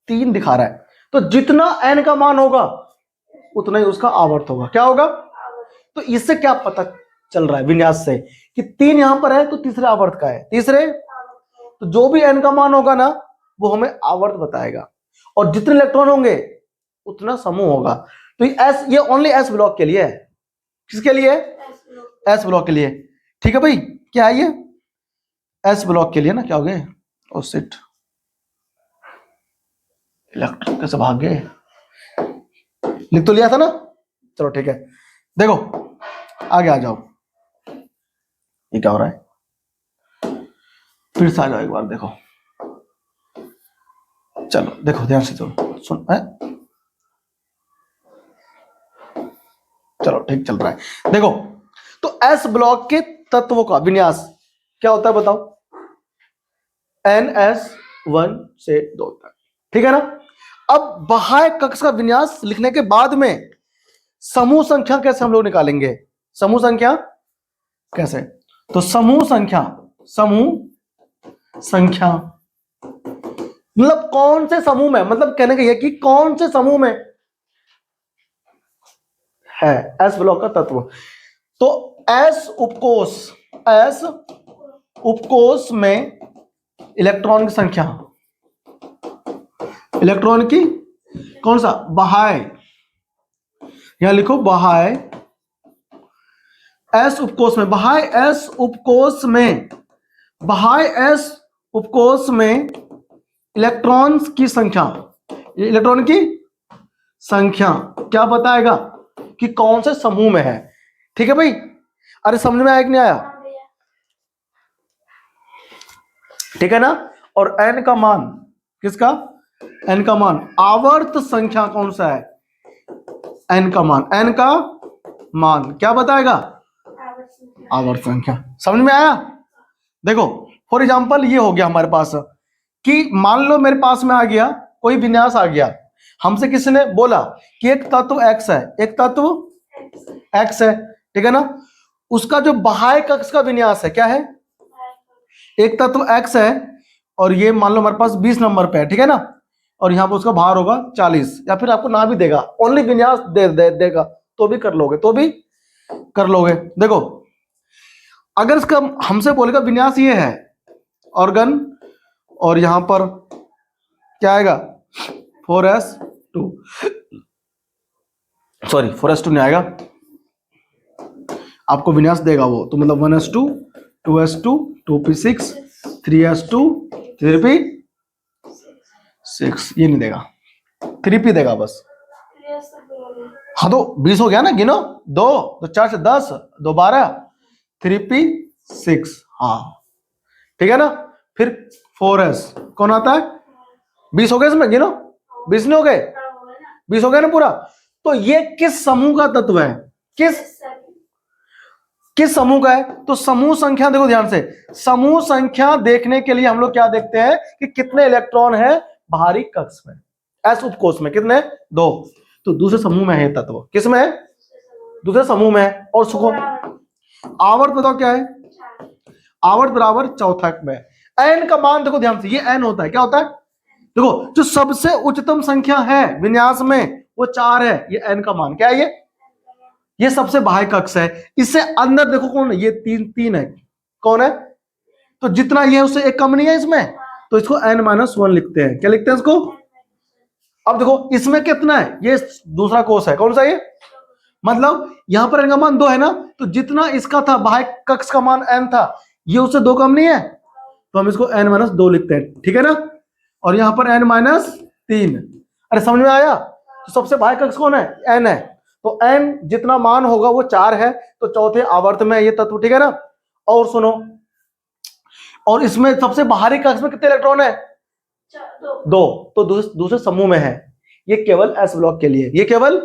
[SPEAKER 1] 3 दिखा रहा है। तो जितना n का मान होगा उतना ही उसका आवर्त होगा। क्या होगा? तो इससे क्या पता चल रहा है विन्यास से कि 3 यहां पर है तो तीसरे आवर्त का है। तीसरे, तो जो भी n का मान होगा ना वो हमें आवर्त बताएगा, और जितने इलेक्ट्रॉन होंगे उतना समूह होगा। तो ये ओनली एस ब्लॉक के लिए है। किसके लिए? एस ब्लॉक के लिए। ठीक है भाई, क्या है ये? एस ब्लॉक के लिए ना। क्या हो गए? ओ शिट, इलेक्ट्रॉन कैसे भाग गए? लिख तो लिया था ना। चलो ठीक है, देखो आगे आ जाओ। ये क्या हो रहा है? फिर से आ जाओ एक बार, देखो चलो देखो ध्यान से, सुन है? चलो ठीक चल रहा है। देखो तो एस ब्लॉक के तत्वों का विन्यास क्या होता है बताओ? NS1 से 2 तक। ठीक है ना। अब बाह्य कक्ष का विन्यास लिखने के बाद में समूह संख्या कैसे हम लोग निकालेंगे? समूह संख्या कैसे? तो समूह संख्या मतलब कौन से समूह में, मतलब कहने का यह कि कौन से समूह में है एस ब्लॉक का तत्व। तो एस उपकोष में इलेक्ट्रॉन की संख्या इलेक्ट्रॉन की कौन सा बाह्य, यहां लिखो बाह्य एस उपकोष में, बाह्य एस उपकोष में, बाह्य एस उपकोष में इलेक्ट्रॉन्स की संख्या, इलेक्ट्रॉन की संख्या क्या बताएगा कि कौन से समूह में है। ठीक है भाई, अरे समझ में आया कि नहीं आया? ठीक है ना। और n का मान किसका, n का मान आवर्त संख्या कौन सा है, n का मान, n का मान क्या बताएगा, आवर्त संख्या। समझ में आया? देखो फॉर एग्जांपल ये हो गया हमारे पास कि मान लो मेरे पास में आ गया कोई विन्यास आ गया, हमसे किसी ने बोला कि एक तत्व x है, एक तत्व x है, ठीक है ना, उसका जो बाह्य कक्ष का विन्यास है क्या है, एक तत्व x है और ये मान लो हमारे पास 20 नंबर पे है, ठीक है ना, और यहाँ पर उसका भार होगा 40, या फिर आपको ना भी देगा, ओनली विन्यास देगा तो भी कर लोगे, तो भी कर लोगे। देखो अगर इसका हमसे बोलेगा विन्यास ये है ऑर्गन, और यहां पर क्या आएगा 4s2, सॉरी 4s2 नहीं आएगा, आपको विन्यास देगा वो, तो मतलब 1s2 2s2 2p6 3s2 3p6, ये नहीं देगा, 3p देगा बस। हाँ तो 20 हो गया ना, गिनो, 2 तो 4 से 10 2 12 3p6, हाँ ठीक है ना। फिर 4s कौन आता है, 20 हो गए इसमें, गिनो 20 नहीं हो गए, 20 हो गए ना पूरा। तो ये किस समूह का तत्व है, किस समूह का है, तो समूह संख्या देखो ध्यान से, समूह संख्या देखने के लिए हम लोग क्या देखते हैं कि कितने इलेक्ट्रॉन है बाहरी कक्ष में, एस उपकोष में कितने, 2, तो दूसरे समूह में है तत्व, किसमें है, दूसरे समूह में है। और सुखो आवर्त बताओ क्या है, आवर्त बराबर चौथक में, एन का मान देखो ध्यान से, ये एन होता है, क्या होता है, देखो जो सबसे उच्चतम संख्या है विन्यास में वो 4 है, ये एन का मान क्या है, ये सबसे बाह्य कक्ष है। इससे अंदर देखो कौन है, ये 3 है, कौन है, तो जितना ये है उससे एक कम नहीं है इसमें, तो इसको n-1 लिखते हैं, क्या लिखते हैं इसको। अब देखो इसमें कितना है, ये दूसरा कोष है, कौन सा ये, मतलब यहां पर n का मान 2 है ना, तो जितना इसका था बाह्य कक्ष का मान n था, ये उससे 2 कम नहीं है, तो हम इसको n-2 लिखते हैं, ठीक है ना। और यहां पर n-3, अरे समझ में आया, तो सबसे बाह्य कक्ष कौन है, n है, तो n जितना मान होगा वो 4 है, तो चौथे आवर्त में ये तत्व, ठीक है ना। और सुनो, और इसमें सबसे बाहरी कक्ष में कितने इलेक्ट्रॉन है, 2, तो दूसरे समूह में है, ये केवल s ब्लॉक के लिए, ये केवल,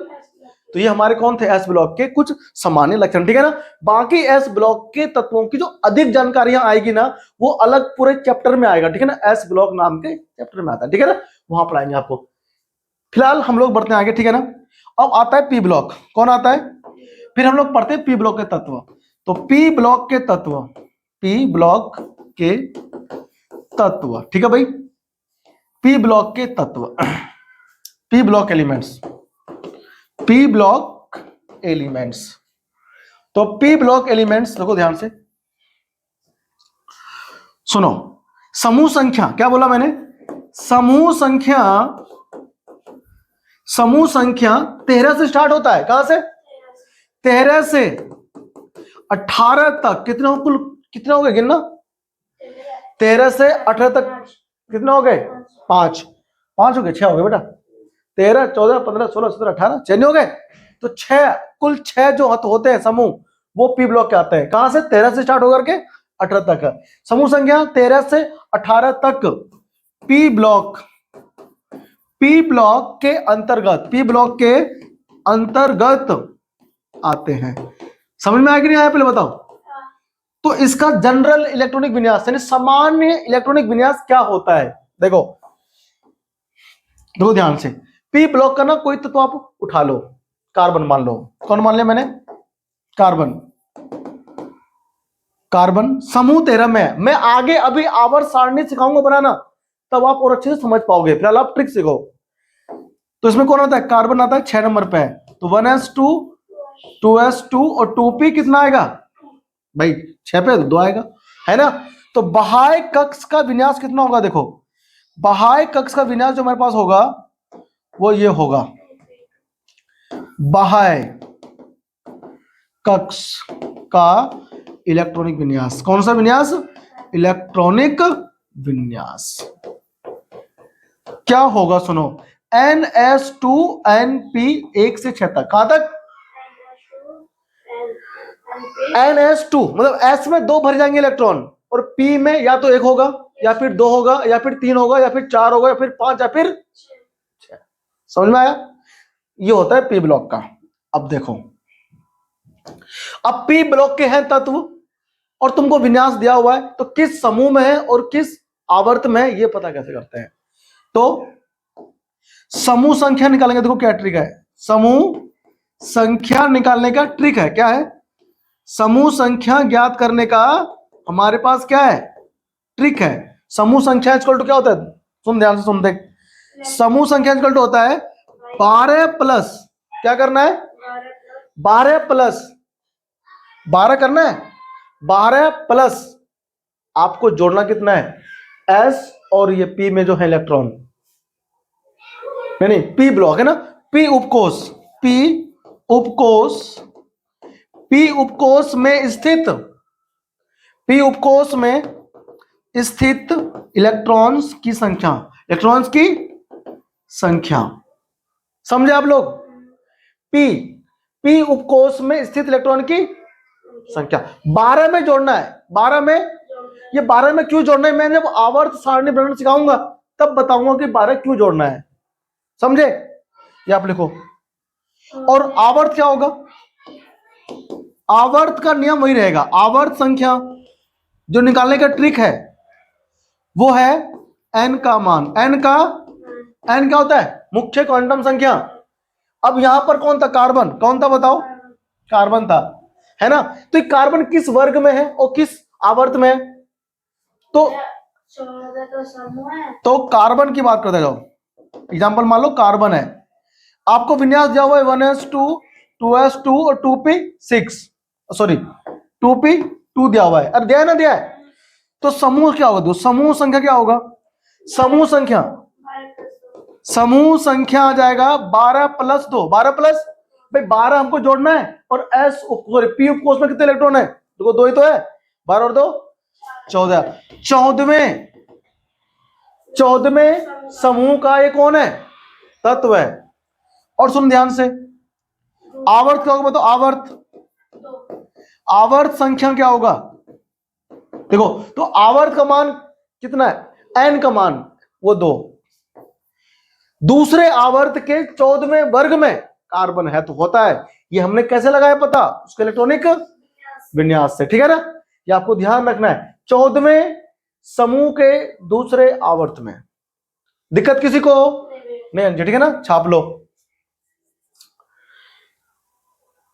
[SPEAKER 1] तो ये हमारे कौन थे, s ब्लॉक के कुछ सामान्य लक्षण, ठीक है ना। बाकी s ब्लॉक के तत्वों की जो अधिक जानकारियां आएगी ना, वो अलग पूरे चैप्टर में आएगा, ठीक है ना, s ब्लॉक नाम के चैप्टर में आता है, ठीक है ना, वहां पढ़ाएंगे आपको। फिलहाल हम लोग बढ़ते हैं आगे, ठीक है ना। अब आता है पी ब्लॉक, कौन आता है, फिर हम लोग पढ़ते हैं पी ब्लॉक के तत्व, तो पी ब्लॉक के तत्व, पी ब्लॉक के तत्व, ठीक है भाई, पी ब्लॉक के तत्व, P block elements, P block elements, तो पी ब्लॉक एलिमेंट्स देखो ध्यान से, सुनो, समूह संख्या क्या बोला मैंने, समूह संख्या 13 से स्टार्ट होता है, कहां से, 13 से 18 तक, कितना कुल कितना हो गए गिनना, 13 से 18 तक कितना हो गए, 5 हो गए, 6 हो गए बेटा, 13 14 15 16 17 18 6 हो गए, तो 6 कुल 6 जो होते हैं समूह, वो पी ब्लॉक के आते हैं, कहां से, 13 से स्टार्ट होकर के 18 तक, समूह संख्या 13 से 18 तक पी ब्लॉक के अंतर्गत, पी ब्लॉक के अंतर्गत आते हैं। समझ में आया कि नहीं आया, पहले बताओ। तो इसका जनरल इलेक्ट्रॉनिक विन्यास यानी सामान्य इलेक्ट्रॉनिक विन्यास क्या होता है, देखो ध्यान से, पी ब्लॉक का ना कोई तत्व आप उठा लो, कार्बन मान लो, कौन मान लिया मैंने, कार्बन समूह 13 में है। मैं आगे अभी आवर्त सारणी सिखाऊंगा बनाना, तब आप और अच्छे से समझ पाओगे, फिलहाल आप ट्रिक सीखो। तो इसमें कौन आता है, कार्बन आता है 6 नंबर पे है, तो 1s2 2s2 और 2p कितना आएगा भाई, 6 पे 2 आएगा, है ना। तो बाह्य कक्ष का विन्यास कितना होगा, देखो बाह्य कक्ष का विन्यास जो हमारे पास होगा वो ये होगा, बाह्य कक्ष का इलेक्ट्रॉनिक विन्यास। कौन सा विन्यास? इलेक्ट्रॉनिक विन्यास। क्या होगा सुनो, NS2NP 1 से 6 तक। कहां तक? NS2 मतलब S में 2 भर जाएंगे इलेक्ट्रॉन, और P में या तो 1 होगा या फिर 2 होगा या फिर 3 होगा या फिर 4 होगा या फिर 5 या फिर 6। समझ में आया? ये होता है P ब्लॉक का। अब देखो, अब P ब्लॉक के हैं तत्व और तुमको विन्यास दिया हुआ है, तो किस समूह में है और किस आवर्त में है ये पता कैसे करते हैं? तो समूह संख्या निकालेंगे। देखो क्या ट्रिक है, समूह संख्या निकालने का ट्रिक है। क्या है? समूह संख्या ज्ञात करने का हमारे पास क्या है? ट्रिक है। समूह संख्या इक्वल टू क्या होता है? सुन ध्यान से सुन देख, समूह संख्या इक्वल टू होता है 12 प्लस, क्या करना है? 12 प्लस 12 करना है, 12 प्लस आपको जोड़ना कितना है? S और ये P में जो है इलेक्ट्रॉन, नहीं P ब्लॉक है ना, P उपकोष, P उपकोष, P उपकोष में स्थित, P उपकोष में स्थित इलेक्ट्रॉन्स की संख्या, इलेक्ट्रॉन्स की संख्या। समझे आप लोग? P उपकोष में स्थित इलेक्ट्रॉन की संख्या 12 में जोड़ना है। 12 में, ये 12 में क्यों जोड़ना है मैं जब आवर्त सारणी बनाना सिखाऊंगा तब बताऊंगा कि 12 क्यों जोड़ना है। समझे? ये आप लिखो। और आवर्त क्या होगा? आवर्त का नियम वही रहेगा। आवर्त संख्या जो निकालने का ट्रिक है वो है n का मान। n क्या होता है? मुख्य क्वांटम संख्या। अब यहां पर कौन था? कार्बन। कौन था बताओ? कार्बन था, है ना? तो कार्बन किस वर्ग में है और किस आवर्त में है? तो कार्बन की बात करते जाओ। एग्जांपल मान लो कार्बन है, आपको विन्यास दिया हुआ है 1s2 2s2 और 2p6, सॉरी 2p2 दिया हुआ है। अरे दिया है ना? दिया है। तो समूह क्या होगा? समूह संख्या क्या होगा? समूह संख्या आ जाएगा 12 प्लस 2। 12 प्लस भाई 12 हमको जोड़ना है, और S सॉरी P उपकोष में कितने इलेक्ट्रॉन है? देखो 2 ही तो है, 12 और 2 14। 14वें समूह का ये कौन है? तत्व है। और सुन ध्यान से, आवर्त क्या होगा बताओ? आवर्त संख्या क्या होगा? देखो, तो आवर्त का मान कितना है? n का मान वो 2। दूसरे आवर्त के 14वें वर्ग में कार्बन है तो होता है। ये हमने कैसे लगाया पता? उसके इलेक्ट्रॉनिक विन्यास से। ठीक है ना? ये आपको ध्यान रखना है। 14वें समूह के दूसरे आवर्त में। दिक्कत किसी को नहीं? ठीक है ना? छाप लो।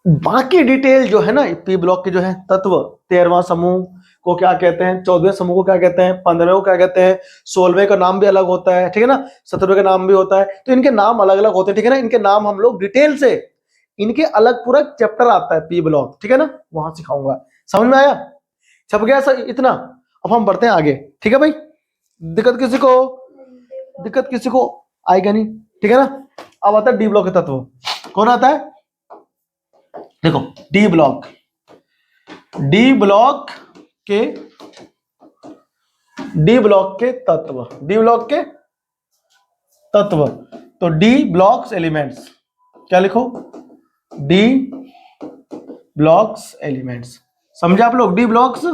[SPEAKER 1] बाकी डिटेल जो है ना P ब्लॉक के जो है तत्व, 13वां समूह को क्या कहते हैं, 14वें समूह को क्या कहते हैं, 15वें को क्या कहते हैं, 16वें का नाम भी अलग होता है, ठीक है ना, 17वें का नाम भी होता है। तो इनके नाम अलग अलग होते हैं, ठीक है ना? इनके नाम हम लोग डिटेल से, इनके अलग पूरा चैप्टर आता है P ब्लॉक, ठीक है ना, वहां सिखाऊंगा। समझ में आया? छप गया सर इतना? अब हम बढ़ते हैं आगे। ठीक है भाई? दिक्कत किसी को आएगा नहीं? ठीक है ना? अब आता है D ब्लॉक के तत्व। कौन आता है? देखो डी ब्लॉक के तत्व। तो डी ब्लॉक्स एलिमेंट्स, क्या लिखो? D blocks elements. समझे आप लोग? डी ब्लॉक्स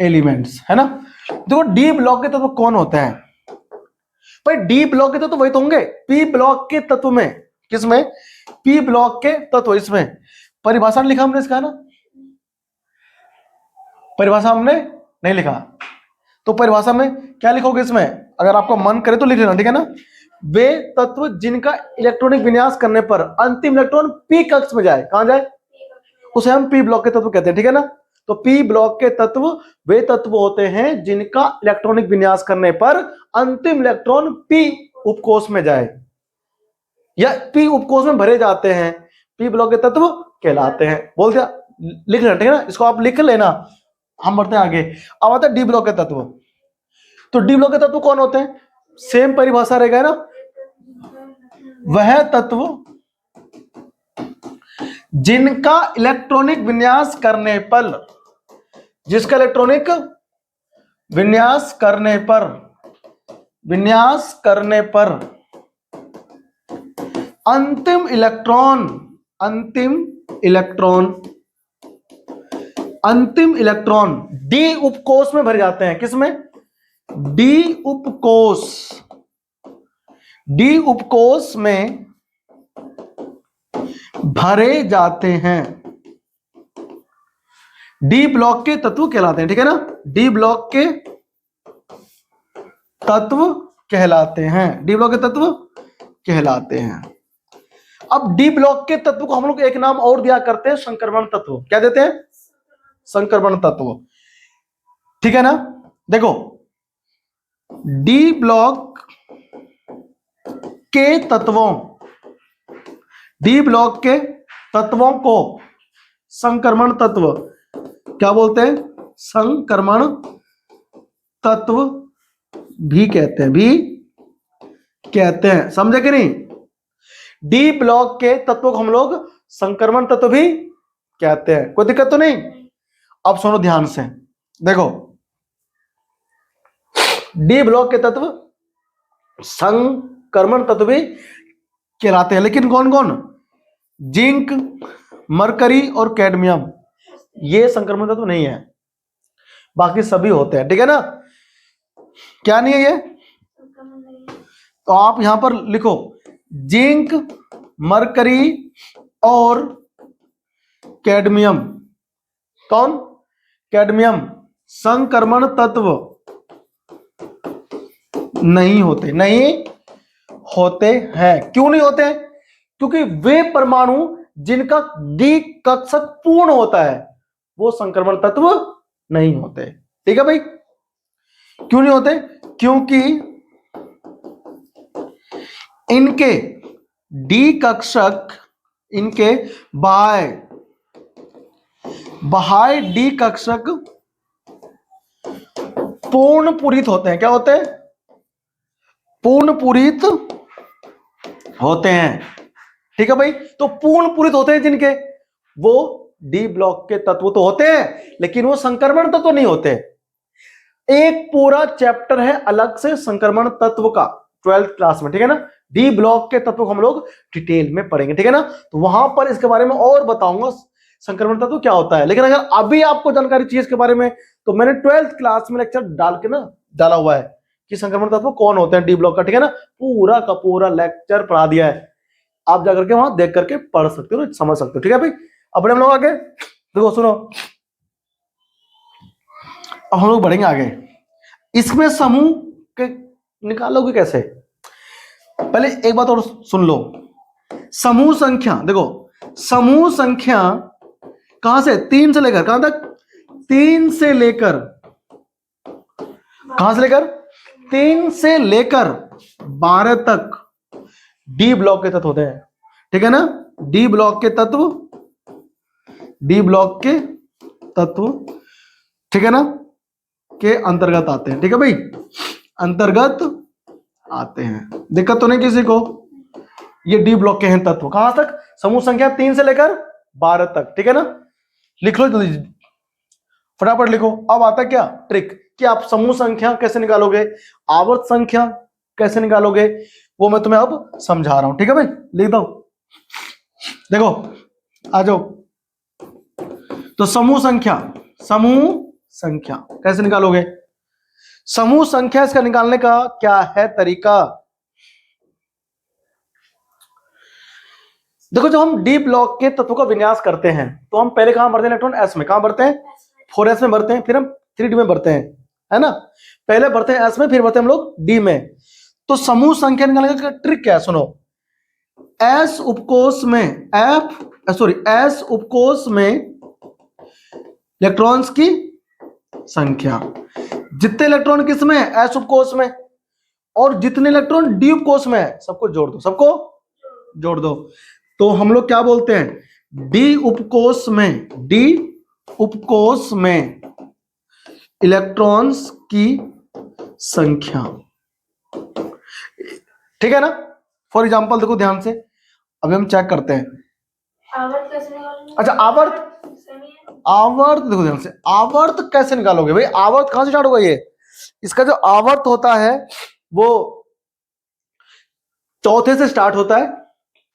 [SPEAKER 1] एलिमेंट्स, है ना? देखो डी ब्लॉक के तत्व कौन होते हैं भाई? डी ब्लॉक के तत्व वही तो होंगे पी ब्लॉक के तत्व में। किसमें? पी ब्लॉक के तत्व। इसमें परिभाषा लिखा हमने इसका, है ना? परिभाषा हमने नहीं लिखा, तो परिभाषा में क्या लिखोगे इसमें? अगर आपको मन करे तो लिख लेना, ठीक है ना? वे तत्व जिनका इलेक्ट्रॉनिक विन्यास करने पर अंतिम इलेक्ट्रॉन पी कक्ष में जाए। कहां जाए? उसे हम पी ब्लॉक के तत्व कहते हैं, ठीक है ना? तो पी ब्लॉक के तत्व वे तत्व होते हैं जिनका इलेक्ट्रॉनिक विन्यास करने पर अंतिम इलेक्ट्रॉन पी उपकोष में जाए या पी उपकोष में भरे जाते हैं, पी ब्लॉक के तत्व कहलाते हैं। बोल दिया? लिख लेना, ठीक है ना? इसको आप लिख लेना। हम बढ़ते हैं आगे। अब आता है डी ब्लॉक के तत्व। तो डी ब्लॉक के तत्व कौन होते हैं? सेम परिभाषा रहेगा ना। वह तत्व जिनका इलेक्ट्रॉनिक विन्यास करने पर, जिसका इलेक्ट्रॉनिक विन्यास करने पर अंतिम इलेक्ट्रॉन डी उपकोष में भरे जाते हैं। किसमें? डी उपकोष में भरे जाते हैं। डी ब्लॉक के तत्व कहलाते हैं। ठीक है ना, डी ब्लॉक के तत्व कहलाते हैं। डी ब्लॉक के तत्व कहलाते हैं। अब डी ब्लॉक के तत्व को हम लोग एक नाम और दिया करते हैं, संक्रमण तत्व। क्या देते हैं? संक्रमण तत्व। ठीक है ना। देखो, डी ब्लॉक के तत्वों को संक्रमण तत्व क्या बोलते हैं? संक्रमण तत्व भी कहते हैं। समझे कि नहीं? डी ब्लॉक के तत्वों को हम लोग संक्रमण तत्व भी कहते हैं। कोई दिक्कत तो नहीं? अब सुनो ध्यान से, देखो, डी ब्लॉक के तत्व संक्रमण तत्व भी कहलाते हैं। लेकिन कौन कौन? जिंक, मरकरी और कैडमियम, ये संक्रमण तत्व नहीं है, बाकी सभी होते हैं। ठीक है ना। क्या नहीं है ये? तो आप यहां पर लिखो, जिंक, मरकरी और कैडमियम। कौन? कैडमियम संक्रमण तत्व नहीं होते हैं। क्यों नहीं होते? क्योंकि वे परमाणु जिनका डी कक्षक पूर्ण होता है वो संक्रमण तत्व नहीं होते। ठीक है भाई। क्यों नहीं होते? क्योंकि इनके डी कक्षक, इनके बाह्य डी कक्षक पूर्ण पूरित होते हैं। क्या होते हैं? पूर्ण पूरित होते हैं। ठीक है भाई। तो पूर्ण पूरित होते हैं जिनके, वो डी ब्लॉक के तत्व तो होते हैं, लेकिन वो संक्रमण तत्व नहीं होते। एक पूरा चैप्टर है अलग से संक्रमण तत्व का 12th क्लास में। ठीक है ना। डी ब्लॉक के तत्व को हम लोग डिटेल में पढ़ेंगे। ठीक है ना। तो वहां पर इसके बारे में और बताऊंगा संक्रमण तत्व क्या होता है। लेकिन अगर अभी आपको जानकारी चाहिए इसके बारे में, तो मैंने 12th क्लास में लेक्चर डाला हुआ है कि संक्रमण तत्व कौन होते हैं डी ब्लॉक का। ठीक है ना। पूरा का पूरा लेक्चर पढ़ा दिया है, आप जाकर के वहां देख करके पढ़ सकते हो, समझ सकते हो। ठीक है भाई। अब हम लोग आगे देखो, सुनो, अब हम लोग बढ़ेंगे आगे। इसमें समूह के निकालोगे कैसे? पहले एक बात और सुन लो। समूह संख्या, देखो, समूह संख्या कहां से? 3 से लेकर कहां तक? 3 से लेकर, कहां से लेकर? 3 से लेकर 12 तक डी ब्लॉक के तत्व होते हैं। ठीक है ना। डी ब्लॉक के तत्व, ठीक है ना, के अंतर्गत आते हैं। ठीक है भाई, अंतर्गत आते हैं। दिक्कत तो नहीं किसी को? ये डी ब्लॉक के हैं तत्व। कहां तक? समूह संख्या 3 से लेकर 12 तक। ठीक है ना। लिख लो जल्दी, फटाफट लिखो। अब आता क्या ट्रिक कि आप समूह संख्या कैसे निकालोगे, आवर्त संख्या कैसे निकालोगे, वो मैं तुम्हें अब समझा रहा हूं। ठीक है भाई, लिख दो। देखो, आ जाओ। तो समूह संख्या कैसे निकालोगे? समूह संख्या इसका निकालने का क्या है तरीका? देखो, जब हम डी ब्लॉक के तत्वों का विन्यास करते हैं तो हम पहले कहां भरते हैं? इलेक्ट्रॉन एस में। कहां भरते हैं? 4s में भरते हैं, फिर हम 3d में भरते हैं, है ना। पहले भरते हैं एस में, फिर भरते हैं हम लोग डी में। तो समूह संख्या निकालने का ट्रिक क्या है? सुनो, एस उपकोष में इलेक्ट्रॉन्स की संख्या, जितने इलेक्ट्रॉन किसमें है? एस उपकोष में, और जितने इलेक्ट्रॉन डी उपकोष में है सबको जोड़ दो। तो हम लोग क्या बोलते हैं? डी उपकोष में इलेक्ट्रॉन्स की संख्या। ठीक है ना। फॉर एग्जाम्पल देखो ध्यान से, अभी हम चेक करते हैं।
[SPEAKER 2] आवर्त कैसे निकालोगे?
[SPEAKER 1] अच्छा आवर्त, आवर्त देखो ध्यान से, आवर्त कैसे निकालोगे भाई? आवर्त कहां से स्टार्ट होगा? ये इसका जो आवर्त होता है वो चौथे से स्टार्ट होता है,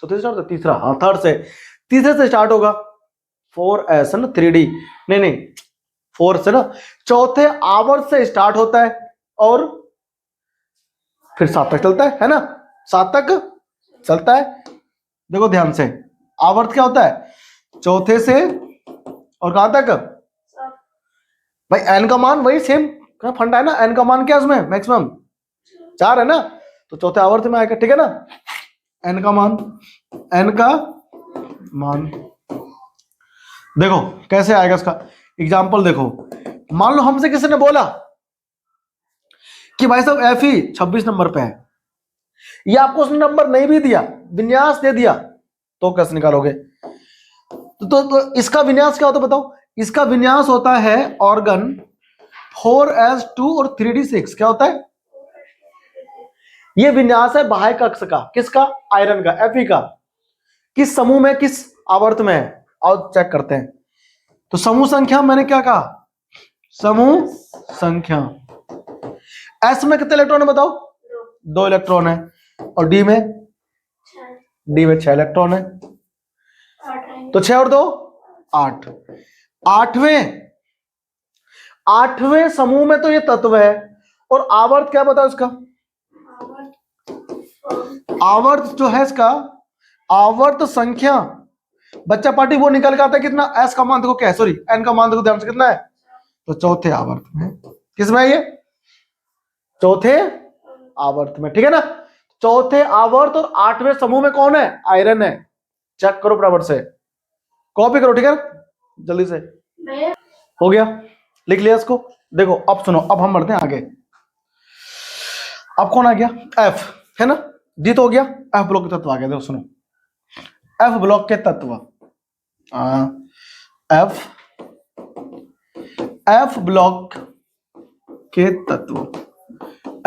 [SPEAKER 1] चौथे से स्टार्ट होता है, तीसरा, हाँ थर्ड से, तीसरे से स्टार्ट होगा। 4s ना, 3D, नहीं 4 से ना, चौथे आवर्त से स्टार्ट होता है और फिर 7 तक चलता है ना, 7 तक चलता है। देखो ध्यान से, आवर्त क्या होता है? चौथे से और कहां तक भाई? एन का मान वही सेम फंडा है ना, एन का मान क्या है उसमें? मैक्सिमम 4 है ना, तो चौथे आवर्त में आएगा, ठीक है ना। एन का मान, एन का मान देखो कैसे आएगा इसका एग्जाम्पल। देखो मान लो हमसे किसी ने बोला कि भाई साहब एफ ही 26 नंबर पे है, या आपको उसने नंबर नहीं भी दिया, विन्यास दे दिया, तो कैसे निकालोगे? तो इसका विन्यास क्या होता है बताओ? इसका विन्यास होता है ऑर्गन 4s2 और 3d6। क्या होता है? ये विन्यास है बाह्य कक्ष का, किसका? आयरन का, एफई का। किस समूह में, किस आवर्त में है? आओ चेक करते हैं। तो समूह संख्या मैंने क्या कहा? समूह संख्या। एस में कितने इलेक्ट्रॉन है बताओ? 2 इलेक्ट्रॉन है। और डी में? डी में 6 इलेक्ट्रॉन है। तो 6 और 2 8। आठवें समूह में तो ये तत्व है। और आवर्त क्या बताओ इसका? आवर्त जो है इसका, आवर्त संख्या, बच्चा पार्टी वो निकल के आता है कितना? एस का मान देखो क्या है, सॉरी एन का मान देखो ध्यान से कितना है? तो चौथे आवर्त में। किसमें है ये? चौथे आवर्त में, ठीक है ना। चौथे आवर्त और 8वें समूह में कौन है? आयरन है। चेक करो बराबर से, कॉपी करो, ठीक है जल्दी से। हो गया, लिख लिया इसको। देखो अब सुनो, अब हम बढ़ते हैं आगे। अब कौन आ गया? एफ, है ना। डी तो हो गया, एफ ब्लॉक के तत्व आ गया। देखो सुनो, एफ ब्लॉक के तत्व, एफ ब्लॉक के तत्व,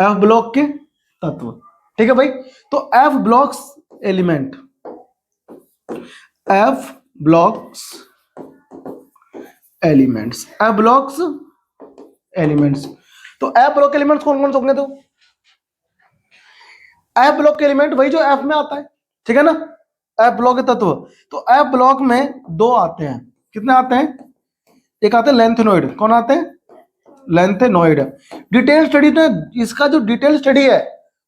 [SPEAKER 1] एफ ब्लॉक के तत्व, ठीक है भाई। तो F blocks element, F blocks elements, F blocks elements. तो एफ ब्लॉक एलिमेंट्स कौन कौन से होंगे? तो एफ ब्लॉक के एलिमेंट वही जो एफ में आता है, ठीक है ना, एफ ब्लॉक के तत्व। तो एफ ब्लॉक में 2 आते हैं। कितने आते हैं? एक आते हैं लेंथेनॉइड। कौन आते हैं? लेंथेनॉइड। डिटेल स्टडी तो इसका जो डिटेल स्टडी है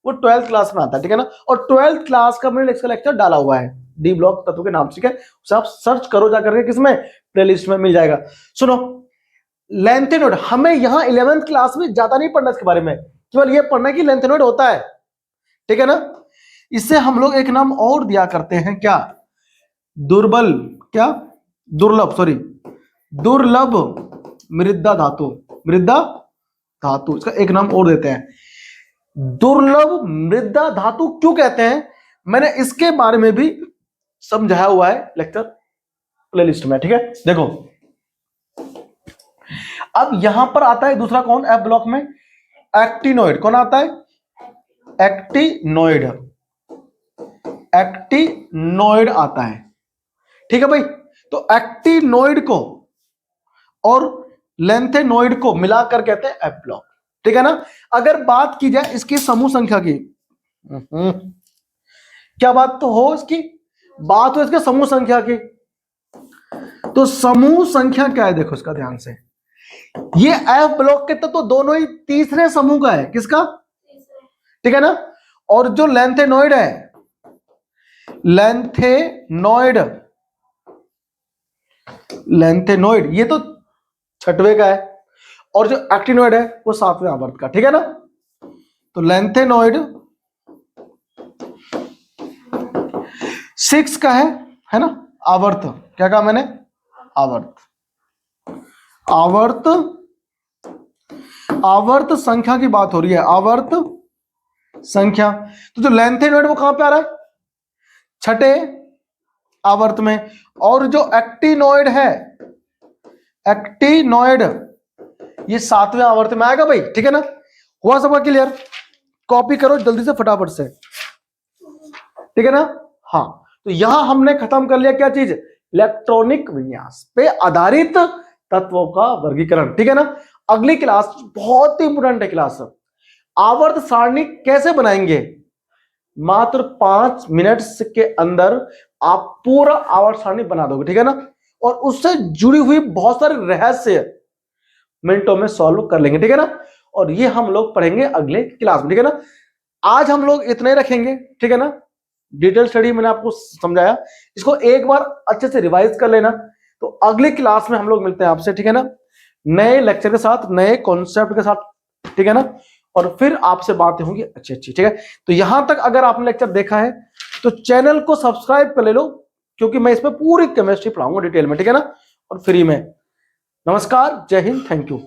[SPEAKER 1] वो 12th क्लास में आता है, ठीक है ना। और 12th क्लास का मैंने इसका लेक्चर डाला हुआ है डी ब्लॉक तत्व के नाम से, ठीक है। उसे आप सर्च करो जाकर के, किसमें? प्लेलिस्ट में मिल जाएगा। सुनो, लेंथेनॉइड हमें यहां 11th क्लास में ज्यादा नहीं पढ़ना इसके बारे में, केवल ये पढ़ना है कि लेंथेनॉइड होता है, ठीक है ना। इससे हम लोग एक नाम और दिया करते हैं, क्या? दुर्बल, क्या? दुर्लभ, सॉरी दुर्लभ मृदा धातु, मृदा धातु, इसका एक नाम और देते हैं। दुर्लभ मृदा धातु क्यों कहते हैं, मैंने इसके बारे में भी समझाया हुआ है लेक्चर प्लेलिस्ट में, ठीक है। देखो अब यहां पर आता है दूसरा कौन एफ ब्लॉक में? एक्टिनोइड। कौन आता है? एक्टिनोइड, एक्टिनोइड आता है, ठीक है भाई। तो एक्टिनोइड को और लेंथेनोइड को मिलाकर कहते हैं एफ ब्लॉक, ठीक है ना। अगर बात की जाए इसकी समूह संख्या की, क्या बात तो हो इसकी? बात हो इसके समूह संख्या की। तो समूह संख्या क्या है? देखो इसका ध्यान से, ये एफ ब्लॉक के तो दोनों ही तीसरे समूह का है। किसका? ठीक है ना। और जो लेंथेनोइड है, लेंथेनोइड, लेंथेनोइड ये तो 6वें का है, और जो एक्टिनोइड है वो 7वें आवर्त का, ठीक है ना। तो लेंथेनोइड 6 का है ना। आवर्त क्या कहा मैंने? आवर्त, आवर्त, आवर्त संख्या की बात हो रही है, आवर्त संख्या। तो जो लेंथेनोइड वो कहां पे आ रहा है? 6ठे आवर्त में। और जो एक्टिनोइड है, एक्टिनोइड ये 7वें आवर्त में आएगा भाई, ठीक है ना। हुआ सबका क्लियर? कॉपी करो जल्दी से फटाफट से। ठीक है ना। हाँ, तो यहां हमने खत्म कर लिया क्या चीज, इलेक्ट्रॉनिक विन्यास पे आधारित तत्वों का वर्गीकरण। ठीक है ना। अगली क्लास बहुत ही इंपोर्टेंट है क्लास, आवर्त सारणी कैसे बनाएंगे। मात्र 5 मिनट के अंदर आप पूरा आवर्त सारणी बना दोगे। ठीक है ना। और उससे जुड़ी हुई बहुत सारे रहस्य मिनटों में सॉल्व कर लेंगे। ठीक है ना। और ये हम लोग पढ़ेंगे अगले क्लास में। ठीक है ना। आज हम लोग इतने ही रखेंगे। ठीक है ना। डिटेल स्टडी मैंने आपको समझाया, इसको एक बार अच्छे से रिवाइज कर लेना। तो अगली क्लास में हम लोग मिलते हैं आपसे। ठीक है ना, नए लेक्चर के साथ, नए कॉन्सेप्ट के साथ। ठीक है ना। और फिर आपसे बातें होंगी अच्छी अच्छी। ठीक है। तो यहां तक अगर आपने लेक्चर देखा है तो चैनल को सब्सक्राइब कर ले लो, क्योंकि मैं इसमें पूरी केमिस्ट्री पढ़ाऊंगा डिटेल में। ठीक है ना, और फ्री में। नमस्कार, जय हिंद, थैंक यू।